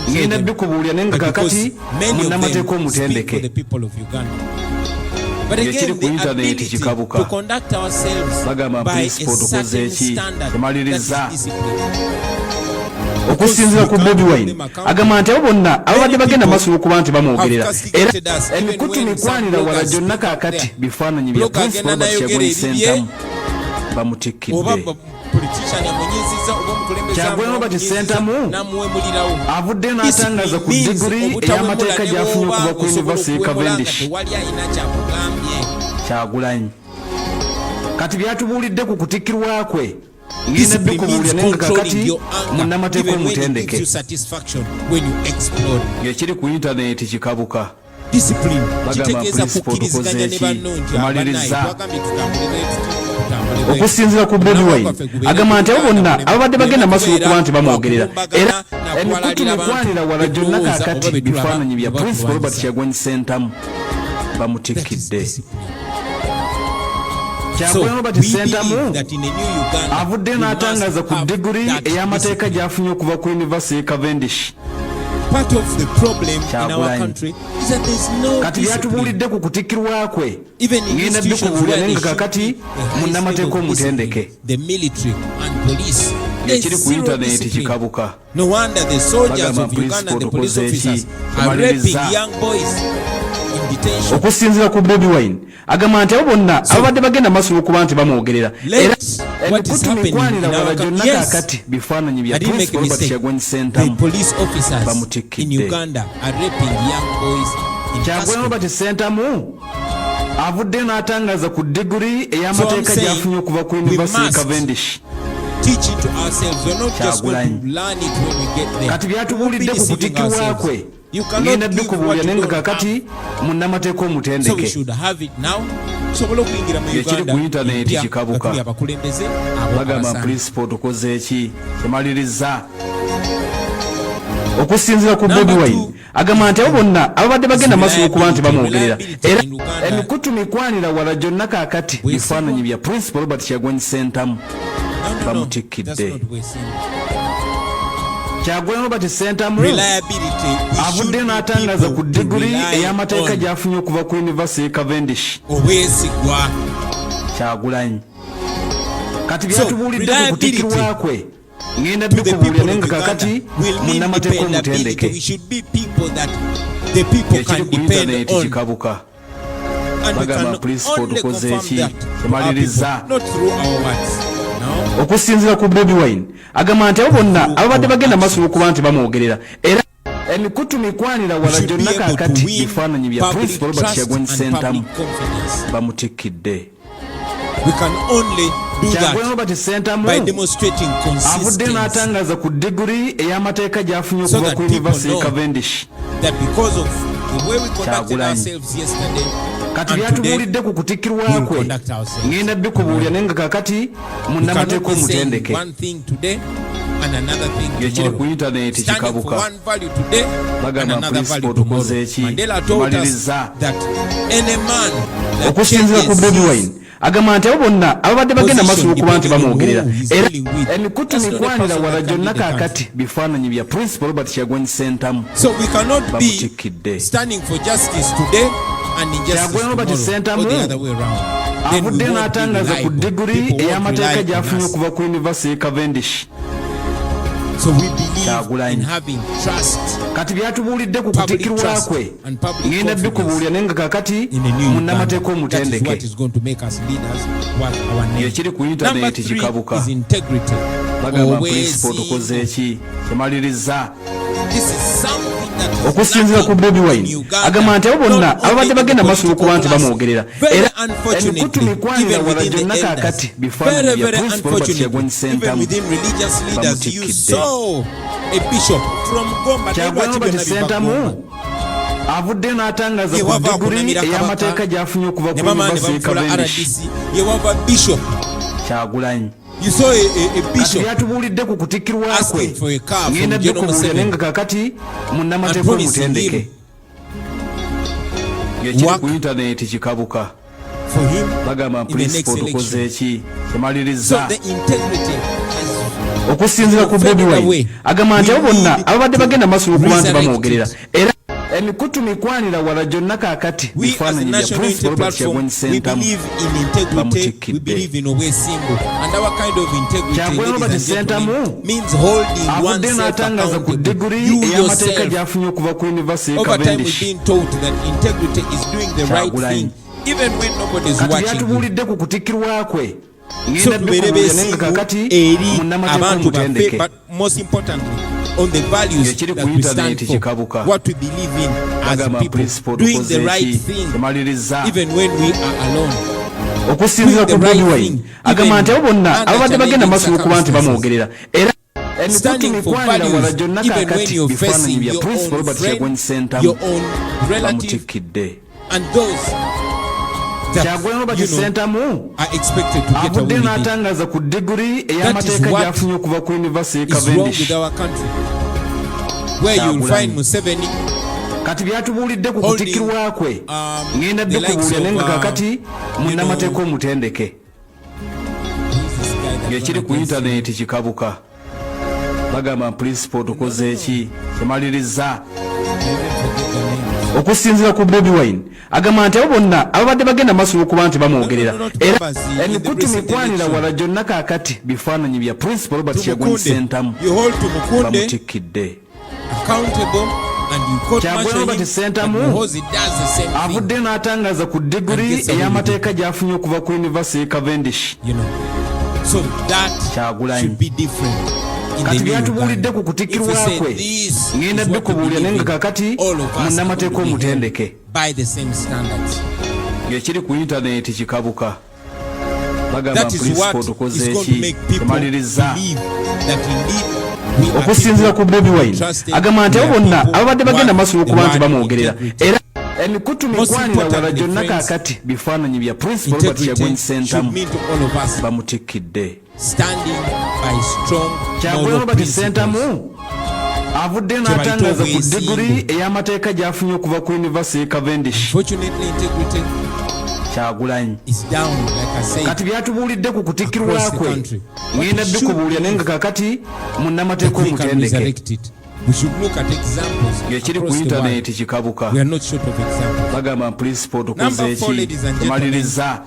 ngenda bikubuulira naye nga kakati munnamateeka omutendeke ng'ekiri ku intaneti kikabuka bagamba principal tukoze eki tumaliriza okusinziira ku Bobi Wine agamba nti abo bonna ababadde bagenda maaso okuba nti bamwogerera era emikutu mikwanira wala gyonna kaakati bifaananyi bya principal Robert Kyagulanyi Ssentamu bamutikkidde. Kyagulanyi Robert Ssentamu avudde n'atangaza ku diguli ey'amateeka gy'afunye okuva ku University of Cavendish. Kyagulanyi kati byatubuulidde ku kutikkirwa kwe ngenda bikubuulira nenga kakati munnamateeka omutendeke ekiri ku intaneti kikabuka bagamba principle tukoze eki tumaliriza okusinziira ku Bobi Wine agamba nti abo bonna ababadde bagenda maaso okuba nti bamwogerera era emikutu mikwanira wala gyonna kaakati bifaananyi bya Principal Robert Kyagulanyi Ssentamu bamutikkidde. Kyagulanyi Robert Ssentamu avudde n'atangaza ku diguri ey'amateeka gy'afunye okuva ku University Cavendish. Part of the problem in our country is that there's no kati byatubuulidde ku kutikkirwa kwe ngenda bikubuulira nenga kakati munnamateeka omutendeke the military and police. Ekiri ku intaneti kikabuka. No wonder the soldiers of Uganda and the police officers are raping young boys in detention. Okusinziira ku Bobi Wine agamba nti abo bonna ababadde bagenda maaso okuba nti bamwogerera era emikutu mikwanira wala gyonna kaakati bifaananyi bya Principal Robert Kyagulanyi Ssentamu bamutikkidde. Kyagulanyi Robert Ssentamu avudde n'atangaza ku diguri ey'amateeka gy'afunye okuva ku University Cavendish. Kati byatubuulidde ku kutikkirwa kwe ngenda bikubuulira nenga kakati munnamateeka omutendeke ekiri ku intaneti kikabuka bagamba Principal tukoze eki tumaliriza. Okusinziira ku Bobi Wine agamba nti abo bonna ababadde bagenda maaso okuba nti bamwogerera era emikutu mikwanira wala gyonna kaakati bifaananyi bya Principal Robert Kyagulanyi Ssentamu bamutikkidde. Kyagulanyi Robert Ssentamu avudde n'atangaza ku diguri ey'amateeka gy'afunye okuva ku University Cavendish. Kyagulanyi kati byatubuulidde ku kutikkirwa kwe ngenda bikubuulira nenga kakati munnamateeka omutendeke ekiri ku intaneti kikabuka bagamba Principal tukoze eki tumaliriza. Okusinziira ku Bobi Wine agamba nti abo bonna ababadde bagenda maaso okuba nti bamwogerera era emikutu mikwanira wala gyonna kaakati bifaananyi bya Principal Robert Kyagulanyi Ssentamu bamutikkidde. Kyagulanyi Robert Ssentamu avudde n'atangaza ku diguri ey'amateeka gy'afunye okuva ku University Cavendish. Kyagulanyi kati byatubuulidde ku kutikkirwa kwe ngenda bikubuulira nenga kakati munnamateeka omutendeke ekiri ku intaneti kikabuka bagamba Principal tukoze eki tumaliriza. Okusinziira ku Bobi Wine agamba nti abo bonna ababadde bagenda maaso okuba nti bamwogerera era emikutu mikwanira wala gyonna kaakati bifaananyi bya Principal Robert Kyagulanyi Ssentamu bamutikkidde. Kyagulanyi Robert Ssentamu avudde n'atangaza ku diguri ey'amateeka gy'afunye okuva ku University Cavendish. Kyagulanyi kati byatubuulidde ku kutikkirwa kwe ngenda bikubuulira nenga kakati munnamateeka omutendeke ekiri ku intaneti kikabuka bagamba Principal tukoze eki tumaliriza. Okusinziira ku Bobi Wine agamba nti abo bonna ababadde bagenda maaso okuba nti bamwogerera era emikutu mikwanira wala gyonna kaakati bifaananyi bya Principal Robert Kyagulanyi Ssentamu bamutikkidde. Kyagulanyi Robert Ssentamu avudde n'atangaza ku diguri ey'amateeka gy'afunye okuva ku University Cavendish. Kyagulanyi kati byatubuulidde ku kutikkirwa kwe ngenda bikubuulira nenga kakati munnamateeka omutendeke ekiri ku intaneti kikabuka bagamba Principal tukoze eki tumaliriza. Okusinziira ku Bobi Wine agamba nti abo bonna ababadde bagenda maaso okuba nti bamwogerera era emikutu mikwanira wala gyonna kaakati bifaananyi bya Principal Robert Kyagulanyi Ssentamu bamutikkidde. Kyagulanyi Robert Ssentamu avudde n'atangaza ku diguri ey'amateeka gy'afunye okuva ku University Cavendish. Kyagulanyi kati byatubuulidde ku kutikkirwa kwe ngenda bikubuulira nenga kakati munnamateeka omutendeke ekiri ku intaneti kikabuka bagamba Principal tukoze eki tumaliriza. okusinziira ku Bobi Wine agamba nti abo bonna ababadde bagenda maaso n'okuba nti bamwogerera era emikutu mikwanira wala gyonna kaakati bifaananyi bya Principal Robert Kyagulanyi Ssentamu bamutikidde. Kyagulanyi Robert Ssentamu avudde n'atangaza ku diguri ey'amateeka gy'afunye okuva ku University Cavendish. Kati byatubuulidde ku kutikkirwa kwe ngenda dde kubuulira naye nga kaakati munnamateeka omutendeke ng'ekiri ku intaneti kikabuka bagamba Principal tukoze eki kimaliriza. Okusinziira ku Bobi Wine agamba nti abo bonna ababadde bagenda maaso n'okuba nti bamwogerera era emikutu mikwanira wala gyonna kaakati bifaananyi bya Principal Robert Kyagulanyi Ssentamu bamutikidde. Kyagulanyi Robert Ssentamu avudde n'atangaza ku diguri ey'amateeka gy'afunye okuva ku University Cavendish. Kyagulanyi kati byatubuulidde ku kutikkirwa kwe ngenda dde kubuulira naye nga kaakati munnamateeka omutendeke ng'ekiri ku intaneti kikabuka bagamba Principal tukoze eki kimaliriza. Okusinziira ku Bobi Wine agamba nti abo bonna ababadde bagenda maaso n'okuba nti bamwogerera era emikutu mikwanira wala gyonna kaakati bifaananyi bya Principal Robert Kyagulanyi Ssentamu bamutikidde. Kyagulanyi Robert Ssentamu avudde n'atangaza ku diguri ey'amateeka gy'afunye okuva ku University Cavendish. Kyagulanyi kati byatubuulidde ku kutikkirwa kwe ngenda dde kubuulira naye nga kaakati munnamateeka omutendeke ng'ekiri ku intaneti kikabuka bagamba Principal tukoze eki kimaliriza.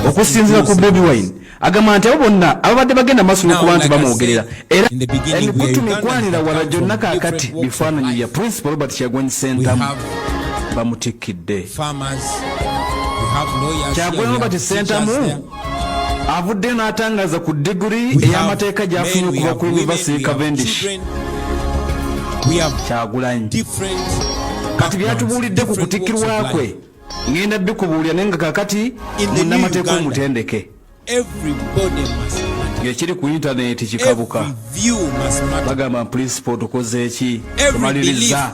Okusinziira ku Bobi Wine agamba nti abo bonna ababadde bagenda maaso n'okuba nti bamwogerera era emikutu mikwanira wala gyonna kaakati bifaananyi bya Principal Robert Kyagulanyi Ssentamu bamutikidde. Kyagulanyi Robert Ssentamu avudde n'atangaza ku diguri ey'amateeka gy'afunye okuva ku University Cavendish. Kyagulanyi kati byatubuulidde ku kutikkirwa kwe ngenda dde kubuulira naye nga kaakati munnamateeka omutendeke ng'ekiri ku intaneti kikabuka bagamba Principal tukoze eki kimaliriza.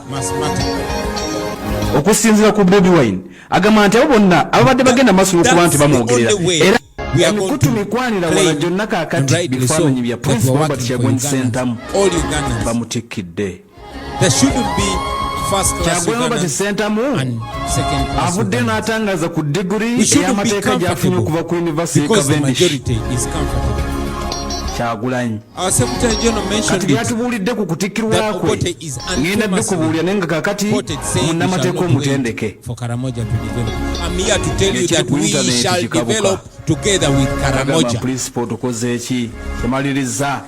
Okusinziira ku Bobi Wine agamba nti abo bonna ababadde bagenda maaso n'okuba nti bamwogerera era emikutu mikwanira wala gyonna kaakati bifaananyi bya Principal Robert Kyagulanyi Ssentamu bamutikidde. Kyagulanyi Robert Ssentamu avudde n'atangaza ku diguri ey'amateeka gy'afunye okuva ku University Cavendish. Kyagulanyi kati byatubuulidde ku kutikkirwa kwe ngenda dde kubuulira naye nga kaakati munnamateeka omutendeke ng'ekiri ku intaneti kikabuka bagamba Principal tukoze eki kimaliriza.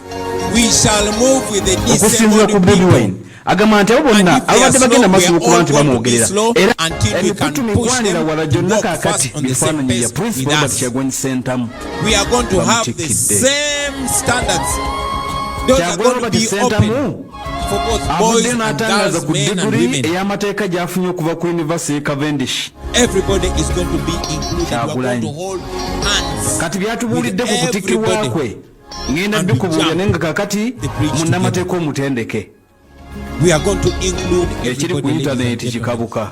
Okusinziira ku Bobi Wine agamba nti abo bonna ababadde bagenda maaso n'okuba nti bamwogerera era emikutu mikwanira wala gyonna kaakati bifaananyi bya Principal Robert Kyagulanyi Ssentamu bamutikidde. Kyagulanyi Robert Ssentamu avudde n'atangaza ku diguri ey'amateeka gy'afunye okuva ku University Cavendish. Kyagulanyi kati byatubuulidde ku kutikkirwa kwe ngenda dde kubuulira naye nga kaakati munnamateeka omutendeke ng'ekiri ku intaneti kikabuka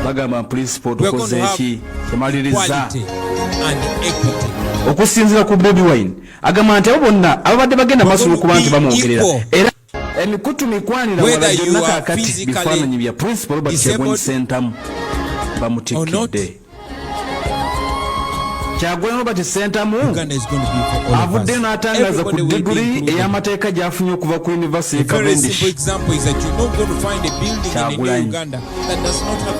bagamba Principal tukoze eki kimaliriza. Okusinziira ku Bobi Wine agamba nti abo bonna ababadde bagenda maaso n'okuba nti bamwogerera era emikutu mikwanira wala gyonna kaakati bifaananyi bya Principal Robert Kyagulanyi Ssentamu bamutikidde. Kyagulanyi Robert Ssentamu avudde n'atangaza ku diguri ey'amateeka gy'afunye okuva ku University Cavendish. Kyagulanyi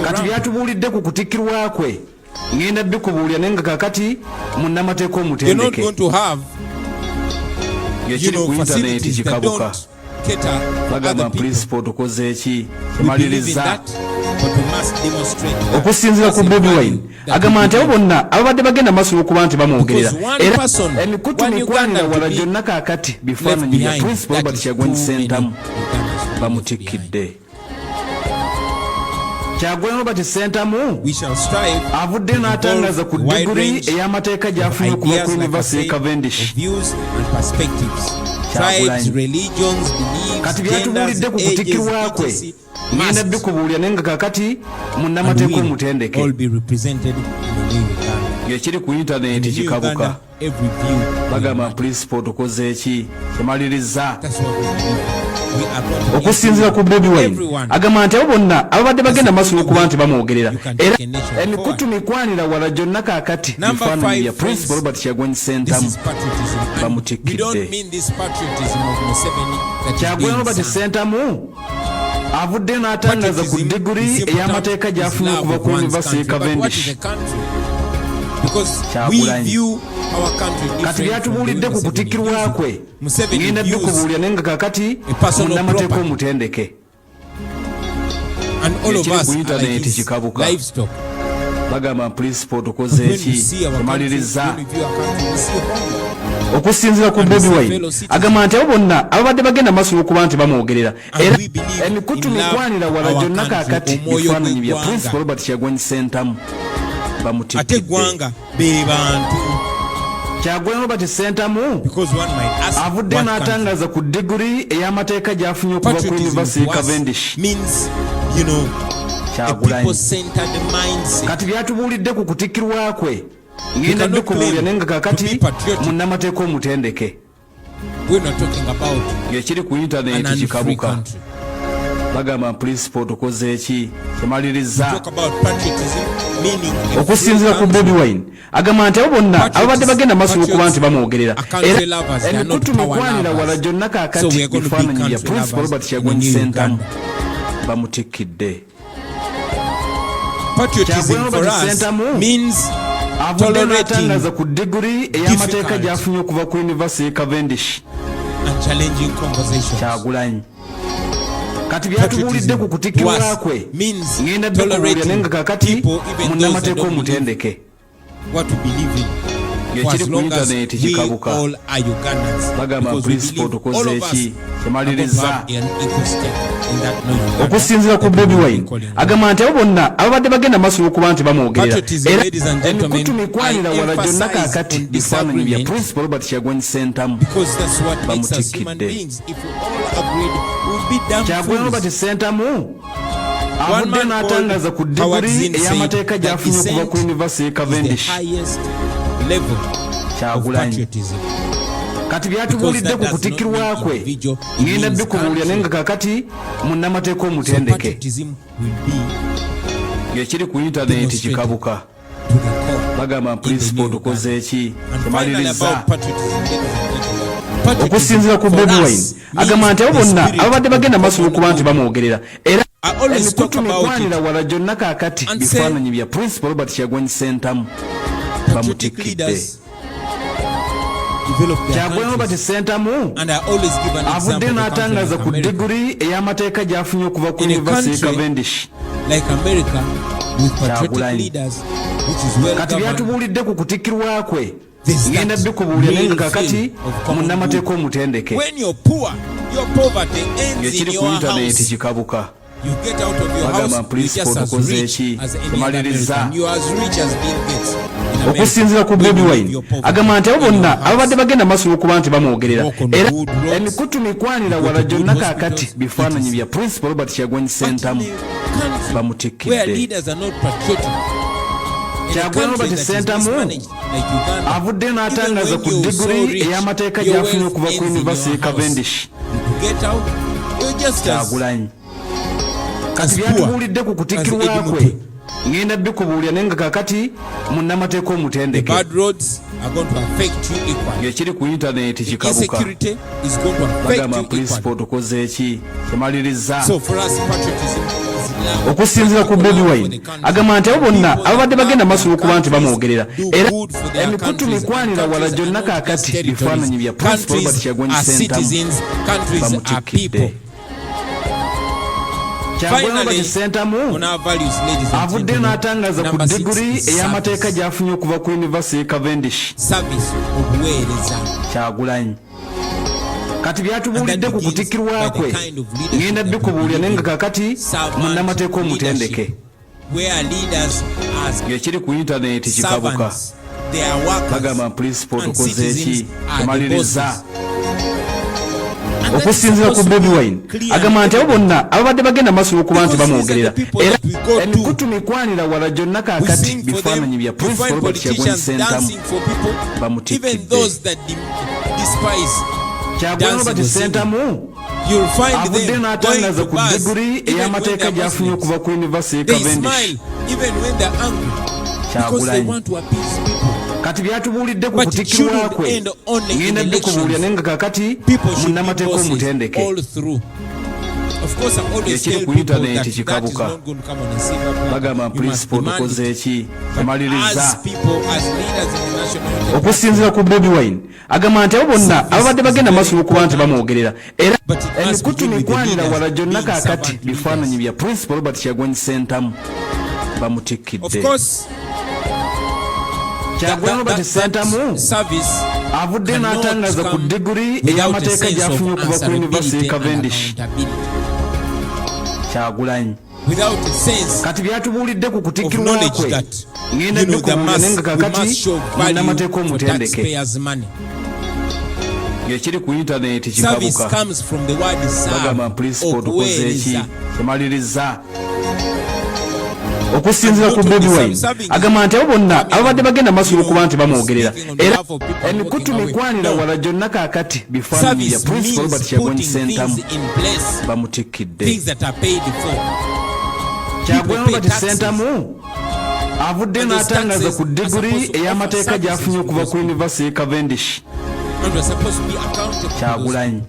kati byatubuulidde ku kutikkirwa kwe ngenda dde kubuulira naye nga kaakati munnamateeka omutendeke ng'ekiri ku intaneti kikabuka bagamba Principal tukoze eki kimaliriza. Okusinziira ku Bobi Wine agamba nti abo bonna ababadde bagenda maaso n'okuba nti bamwogerera era emikutu mikwanira wala gyonna kaakati bifaananyi bya Principal Robert Kyagulanyi Ssentamu bamutikidde. Kyagulanyi Robert Ssentamu we shall strive avudde n'atangaza ku diguri ey'amateeka gy'afunye okuva ku University Cavendish. views and perspectives. Tribes, religions, beliefs, kati byatubuulidde ku kutikirwa kwe ngenda bikubuulira naye nga kakati munnamateeka omutendeke all be represented in the new Uganda. ekiri ku intaneti kikabuka Every view bagamba principal tukoze eki kyemaliriza that's what we believe. We are going to okusinziira ku Bobi Wine everyone. agamba nti abo bonna ababadde bagenda maaso n'okuba nti bamwogerera You can era take a nation emikutu forward. mikwanira wala gyonna kaakati Number bifaananyi bya 5, principal Robert Kyagulanyi This Ssentamu is patriotism. And we Bamutikidde. don't mean this patriotism of Museveni that is Kyagulanyi being Robert sung. Ssentamu avudde n'atangaza ku diguri ey'amateeka gy'afunye okuva ku University Cavendish. Because we Kyagulanyi. view our country kati different from byatubuulidde ku the way kutikirwa kwe Museveni ngenda views bikubuulira naye nga kakati a personal munnamateeka property. omutendeke and all of ekiri us ku are like intaneti his kikabuka livestock. bagamba principal tukoze When we eki see our country, emaliriza when we view our country, we see hunger. okusinziira ku Bobi Wine agamba nti abo bonna ababadde bagenda maaso n'okuba nti bamwogerera And era we believe emikutu in love mikwanira wala our gyonna country, kaakati omwoyo bifaananyi bya gw'eggwanga. principal Robert Kyagulanyi Ssentamu Ate bamutikidde gwanga be bantu. Kyagulanyi Robert Ssentamu Because one might ask avudde what country. n'atangaza ku diguri ey'amateeka gy'afunye okuva ku Patriotism University to us Cavendish. means, you know, a Kyagulanyi people-centered mindset. kati byatubuulidde ku kutikirwa kwe You ngenda cannot bikubuulira claim naye nga to be kakati patriotic. munnamateeka omutendeke We're not talking about ng'ekiri ku an intaneti unfree kikabuka country. bagamba principal tukoze eki We kyemaliriza talk about patriotism meaning a okusinziira ku free Bobi country. Wine agamba nti abo bonna ababadde bagenda maaso n'okuba nti bamwogerera are country era lovers, they are not emikutu power mikwanira lovers. wala gyonna So we kaakati are going to be bifaananyi bya country principal lovers Robert in the Kyagulanyi new Ssentamu Uganda. bamutikidde Patriotism Kyagulanyi for Robert us Ssentamu means avudde tolerating n'atangaza ku diguri ey'amateeka difficult gy'afunye okuva ku University Cavendish. and challenging conversations. Kyagulanyi kati byatubuulidde ku kutikirwa kwe means ngenda bikubuulira naye nga kakati people, even those munnamateeka that don't omutendeke what we believe in. For ng'ekiri as ku long as intaneti we kikabuka all are Ugandans. bagamba Because we principal believe tukoze all of us eki are going to kyemaliriza have an equal stake in that new Uganda okusinziira ku that we Bobi will be Wine calling home. agamba nti abo bonna ababadde bagenda maaso n'okuba nti bamwogerera Patriotism, era ladies and gentlemen, emikutu mikwanira I wala gyonna emphasize kaakati on bifaananyi bya disagreement principal Robert Kyagulanyi Ssentamu Because that's what makes us human Bamutikidde. beings. If we all agreed, we'll be damn Kyagulanyi Robert fools. Ssentamu One avudde man n'atangaza ku called Howard diguri Zinn said ey'amateeka that gy'afunye okuva dissent ku University is the Cavendish. highest level of Kyagulanyi patriotism. kati byatubuulidde ku kutikirwa kwe ngenda bikubuulira naye nga kakati munnamateeka So omutendeke patriotism will be ng'ekiri ku intaneti kikabuka to the core. bagamba principal new tukoze eki And finally kyemaliriza about patriotism, ladies and gentlemen. Patriotism okusinziira ku for Bobi us Wine agamba nti abo means the bonna spirit ababadde bagenda of maaso n'okuba nti common bamwogerera era I always talk emikutu about mikwanira it. wala gyonna kaakati And say bifaananyi bya principal Robert Kyagulanyi Ssentamu Patriotic bamutikidde leaders develop their Kyagulanyi Robert countries. Ssentamu And I always give an avudde example of a country n'atangaza like ku America. diguri ey'amateeka gy'afunye okuva ku In a University country Cavendish. Like America with patriotic Kyagulanyi. leaders which is well kati governed. byatubuulidde ku kutikirwa kwe There's ngenda that bikubuulira naye nga real kakati feeling of common munnamateeka good. omutendeke When you're poor, your poverty ends in ng'ekiri ku your intaneti house. kikabuka You get out of your Bagamba house, you're principal just as tukoze rich eki, as any other kyemaliriza. American. You're as rich as Bill Gates in America. okusinziira ku When Bobi you leave Wine your poverty agamba nti abo in your bonna house. ababadde bagenda maaso n'okuba nti bamwogerera Walk on era good roads. emikutu mikwanira You go wala to good gyonna hospitals. kaakati bifaananyi It is- bya principal Robert Kyagulanyi But in Ssentamu a country where bamutikidde leaders are not patriotic, in a Kyagulanyi country Robert that is Ssentamu mismanaged like Uganda, avudde n'atangaza even ku when you're diguri so rich, ey'amateeka your gy'afunye wealth okuva ku ends in University your house. Cavendish. You get out, you're just as Kyagulanyi kati as byatubuulidde ku poor as kutikirwa Eddie kwe Mutwe. ngenda bikubuulira naye nga kakati munnamateeka The omutendeke bad roads are going to affect you equally. ng'ekiri ku intaneti kikabuka Insecurity is going to affect bagamba you principal equally. tukoze eki kyemaliriza So for us, patriotism is love. okusinziira ku Bobi Wine agamba nti abo bonna ababadde bagenda maaso n'okuba nti bamwogerera era emikutu mikwanira wala gyonna kaakati bifaananyi bya principal Robert Kyagulanyi are Ssentamu citizens, countries are bamutikidde people. Kyagulanyi Robert Finally, Ssentamu on our values, ladies and avudde gentlemen, n'atangaza ku number 6 diguri is ey'amateeka service. gy'afunye okuva ku University Cavendish. Service obuweereza. Kyagulanyi kati byatubuulidde And that ku begins kutikirwa by the kwe kind of leadership ngenda that we bikubuulira naye nga believe in. kakati Servant munnamateeka omutendeke leadership. where leaders are ekiri ku internet kikabuka servants, they are workers, bagamba principal and tukoze eki citizens are the tumaliriza bosses. And that is okusinziira ku supposed Bobi to be Wine clear agamba nti abo bonna ababadde bagenda maaso okuba nti because these are bamwogerera the people era that we go to. emikutu mikwanira wala gyonna We kaakati sing for bifaananyi them, bya we Principal find Robert Kyagulanyi politicians Ssentamu dancing for people, even bamutikidde. those that despise Kyagulanyi dancing Robert or singing. Ssentamu You'll find avudde them going n'atangaza to ku bars, diguri even when ey'amateeka they're gy'afunye Muslims. okuva ku University They Cavendish. smile even when they're angry because they Kyagulanyi want to appease people. kati byatubuulidde ku But it kutikkirwa shouldn't kwe end only in ngenda dde kubuulira elections. naye nga kaakati People should be munnamateeka bosses omutendeke all through. Of course, I always Ekiri tell ku people internet that that is kikabuka. not going to come on a silver platter. bagamba You must principal demand tukoze it. eki But tumaliriza as people, as leaders in the national unity, okusinziira ku Bobi Wine agamba nti abo bonna ababadde bagenda maaso okuba nti bamwogerera era But it must emikutu begin with the mikwanira leaders wala gyonna being kaakati servant bifaananyi leaders. bya Principal Robert Kyagulanyi Ssentamu of bamutikkidde. course, Kyagulanyi Robert Ssentamu service avudde cannot n'atangaza ku come diguri without a ey'amateeka sense gy'afunye of okuva ku University answerability and Cavendish. accountability. Kyagulanyi Without a sense kati byatubuulidde ku of kutikkirwa knowledge kwe that ngenda you know dde kubuulira naye nga we kaakati must show value munnamateeka for omutendeke taxpayers' money. ekiri ku internet Service kikabuka comes from the word bagamba serve principal or tukoze eki kuweereza. tumaliriza okusinziira ku Bobi Wine agamba nti abo bonna ababadde bagenda maaso okuba nti bamwogerera era emikutu mikwanira wala gyonna kaakati bifaananyi bya Service Principal Robert means Kyagulanyi putting Ssentamu things in place, bamutikkidde. things that are paid for. Kyagulanyi People pay Robert taxes. Ssentamu avudde And those n'atangaza taxes ku are diguri supposed to offer ey'amateeka services gy'afunye to okuva those ku people. University Cavendish. And we're supposed to be accountable to those Kyagulanyi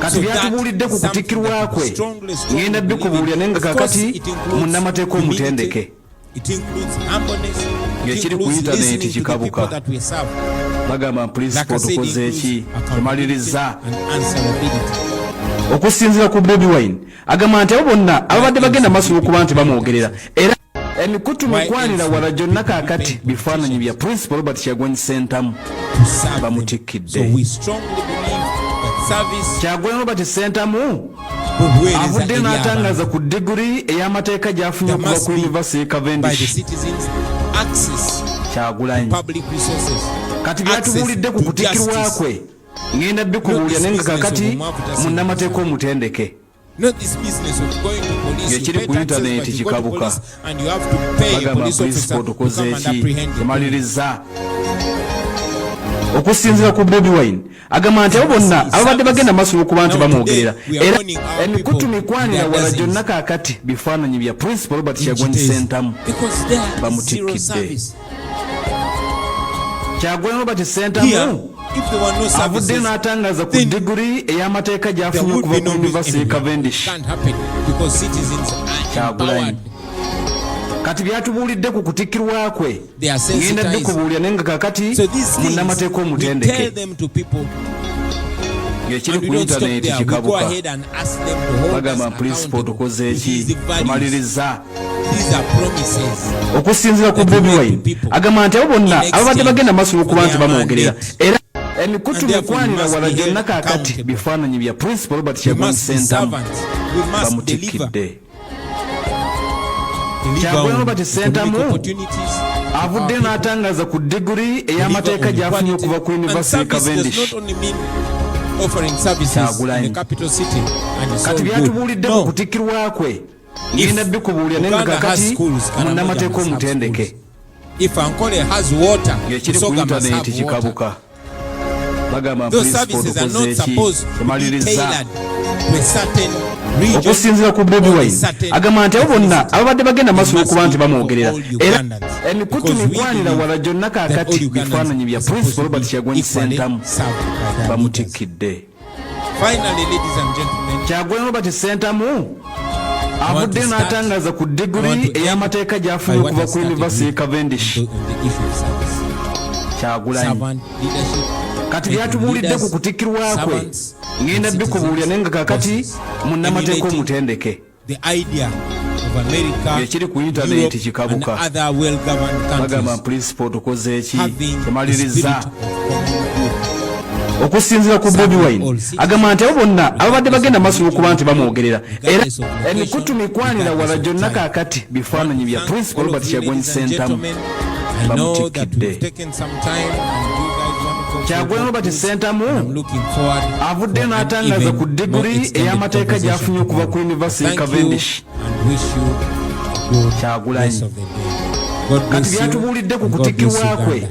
kati So byatubuulidde ku that kutikkirwa something kwe that strongly ngenda dde kubuulira naye nga Of course, kaakati it includes munnamateeka omutendeke humility, it includes humbleness, it Ekiri ku includes internet listening to the kikabuka. people that we serve. bagamba Like I Principal said, tukoze includes eki accountability tumaliriza and answerability. okusinziira ku Bobi Wine agamba nti abo bonna ababadde bagenda maaso okuba nti bamwogerera era emikutu mikwanira wala gyonna kaakati bifaananyi bya Principal Robert Kyagulanyi Ssentamu To serve them. bamutikkidde. So we strongly believe that service Kyagulanyi Robert Ssentamu buweereza avudde eri n'atangaza abantu. ku diguri ey'amateeka gy'afunye There okuva must ku be, University by the Cavendish. citizens, access Kyagulanyi public resources, kati byatubuulidde ku kutikkirwa kwe ngenda dde kubuulira naye nga kaakati munnamateeka omutendeke not this business of going to police. Ekiri You ku pay taxes, internet but you go to kikabuka. police and you have to pay a bagamba police officer Principal to tukoze come and eki apprehend you. tumaliriza okusinziira ku Bobi Wine agamba nti abo bonna ababadde bagenda maaso okuba nti bamwogerera era emikutu mikwanira wala gyonna kaakati bifaananyi bya Principal Robert Kyagulanyi Ssentamu Because there is zero bamutikkidde. service. Kyagulanyi Robert Here, Ssentamu if there were no avudde services, n'atangaza ku then diguri ey'amateeka there gy'afunye would okuva be ku no University anyway. Cavendish. Can't happen because citizens are Kyagulanyi empowered. kati byatubuulidde ku kutikkirwa kwe They are ngenda dde sensitized. kubuulira naye nga kaakati So these things, munnamateeka we tell omutendeke them to people ekiri and we ku don't stop internet there. We go kikabuka ahead and ask them to hold us bagamba Principal accountable tukoze to eki these values. tumaliriza These are promises. okusinziira ku Bobi Wine agamba nti abo bonna ababadde bagenda maaso okuba nti bamwogerera era emikutu And therefore we mikwanira must wala be held gyonna kaakati accountable. bifaananyi bya Principal Robert We Kyagulanyi must be Ssentamu servants. We must deliver. bamutikkidde. Deliver Kyagulanyi on Robert economic Ssentamu opportunities to our avudde people. n'atangaza ku diguri Deliver ey'amateeka on gy'afunye equality. okuva ku And University service does Cavendish. not only mean offering services in Kyagulanyi. the capital city and it's all kati good. byatubuulidde ku No. kutikkirwa kwe ngenda dde kubuulira naye nga Uganda has kaakati schools, Karamoja munnamateeka must have omutendeke schools. If Ankole has water, ekiri ku Busoga must internet have water. kikabuka bagamba Those Principal services are tukoze not eki supposed to be tumaliriza tailored to a certain region. okusinziira ku Bobi or a Wine certain agamba nti abo bonna ethnicity. ababadde bagenda maaso It must okuba nti be for bamwogerera all era Ugandans. emikutu Because we mikwanira believe wala gyonna that all kaakati Ugandans bifaananyi bya are supposed Principal to Robert be Kyagulanyi equally Ssentamu served by their leaders. bamutikkidde. Finally, ladies and gentlemen, Kyagulanyi Robert Ssentamu avudde to start- n'atangaza ku I want diguri to end ey'amateeka gy'afunye by what okuva I ku started University with Cavendish. on the issue of service. Kyagulanyi Servant leadership, kati making byatubuulidde ku leaders, kutikkirwa kwe servants, ngenda and dde kubuulira naye nga kaakati bosses. munnamateeka Emulating omutendeke the idea of America, ekiri ku internet Europe, and kikabuka other well-governed bagamba countries Principal tukoze eki having the spirit tumaliriza of common good. okusinziira ku Bobi Wine agamba nti abo bonna ababadde bagenda maaso n'okuba nti bamwogerera era emikutu mikwanira wala gyonna kaakati bifaananyi bya Principal Robert Kyagulanyi Ssentamu bamutikidde. Kyagulanyi Robert Ssentamu avudde n'atangaza ku diguli ey'amateeka gy'afunye okuva ku University Cavendish. Kyagulanyi kati byatubuulidde ku kutikkibwa kwe